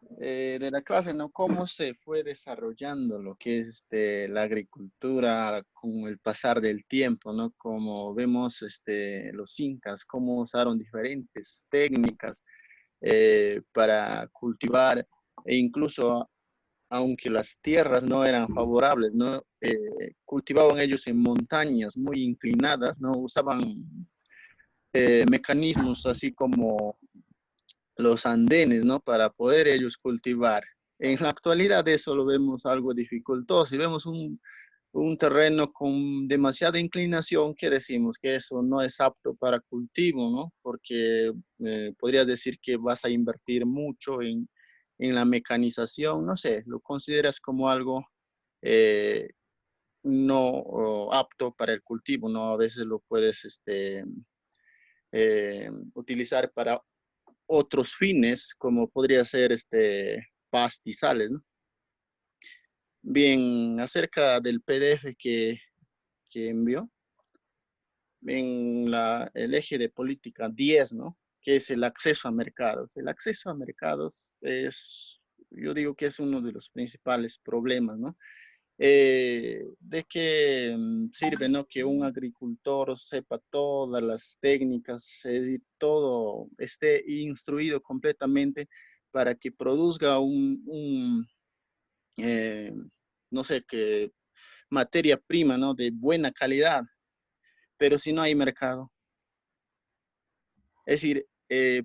De la clase, ¿no? Cómo se fue desarrollando lo que es la agricultura con el pasar del tiempo, ¿no? Como vemos los incas, cómo usaron diferentes técnicas para cultivar e incluso aunque las tierras no eran favorables, ¿no? Cultivaban ellos en montañas muy inclinadas, ¿no? Usaban mecanismos así como los andenes, ¿no? Para poder ellos cultivar. En la actualidad eso lo vemos algo dificultoso. Si vemos un terreno con demasiada inclinación, ¿qué decimos? Que eso no es apto para cultivo, ¿no? Porque podrías decir que vas a invertir mucho en la mecanización, no sé, lo consideras como algo no apto para el cultivo, ¿no? A veces lo puedes utilizar para otros fines, como podría ser pastizales, ¿no? Bien, acerca del PDF que envió, en el eje de política 10, ¿no? Que es el acceso a mercados. El acceso a mercados yo digo que es uno de los principales problemas, ¿no? ¿De qué sirve, no? Que un agricultor sepa todas las técnicas, todo esté instruido completamente para que produzca no sé, que materia prima, ¿no? De buena calidad, pero si no hay mercado. Es decir,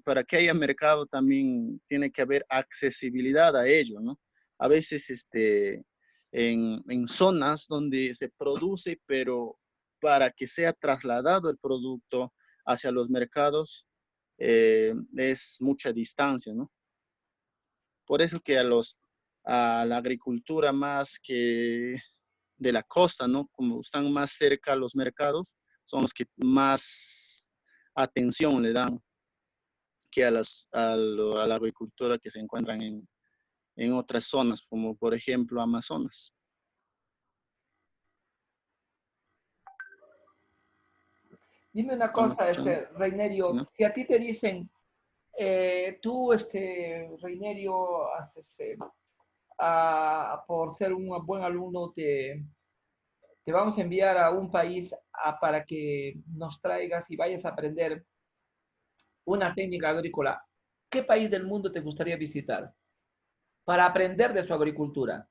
para que haya mercado también tiene que haber accesibilidad a ello, ¿no? A veces en zonas donde se produce, pero para que sea trasladado el producto hacia los mercados es mucha distancia, ¿no? Por eso que a la agricultura más que de la costa, ¿no? Como están más cerca a los mercados, son los que más atención le dan que a la agricultura que se encuentran en otras zonas, como por ejemplo Amazonas. Dime una cosa, Reinerio, ¿Sí, no? si a ti te dicen, tú, Reinerio, por ser un buen alumno, te te vamos a enviar a un país para que nos traigas y vayas a aprender una técnica agrícola. ¿Qué país del mundo te gustaría visitar para aprender de su agricultura?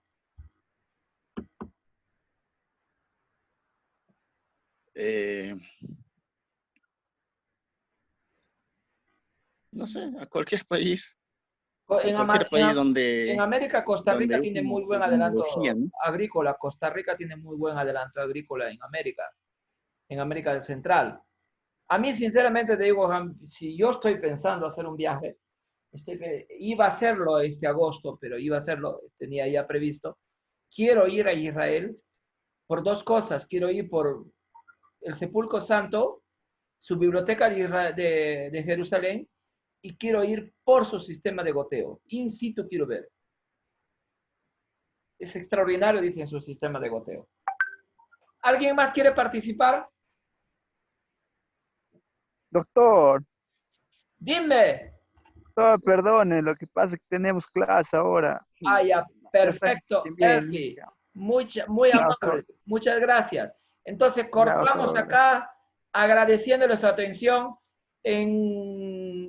No sé, a cualquier país. En, Cualquier país donde, en América, Costa Rica donde tiene usen muy buen adelanto tecnología, ¿no? agrícola. Costa Rica tiene muy buen adelanto agrícola en América del Central. A mí, sinceramente, te digo, si yo estoy pensando hacer un viaje, iba a hacerlo este agosto, pero iba a hacerlo, tenía ya previsto. Quiero ir a Israel por dos cosas. Quiero ir por el Sepulcro Santo, su biblioteca de Jerusalén, y quiero ir por su sistema de goteo. In situ quiero ver. Es extraordinario, dicen, su sistema de goteo. ¿Alguien más quiere participar? Doctor, Dime. perdone, lo que pasa es que tenemos clase ahora. Ah, ya, perfecto, Bien, Erki. Muy amable. Muchas gracias. Entonces, cortamos acá agradeciéndole su atención.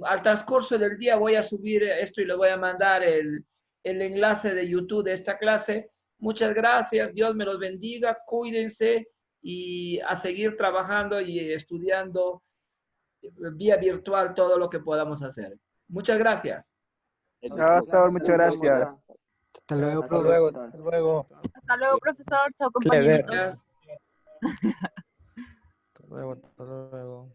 Al transcurso del día voy a subir esto y le voy a mandar el enlace de YouTube de esta clase. Muchas gracias. Dios me los bendiga. Cuídense y a seguir trabajando y estudiando vía virtual todo lo que podamos hacer. Muchas gracias. Doctor, muchas gracias. Hasta luego, profe. Hasta luego. Hasta luego, profesor. Chao, Clever. compañeritos. Hasta luego, hasta luego.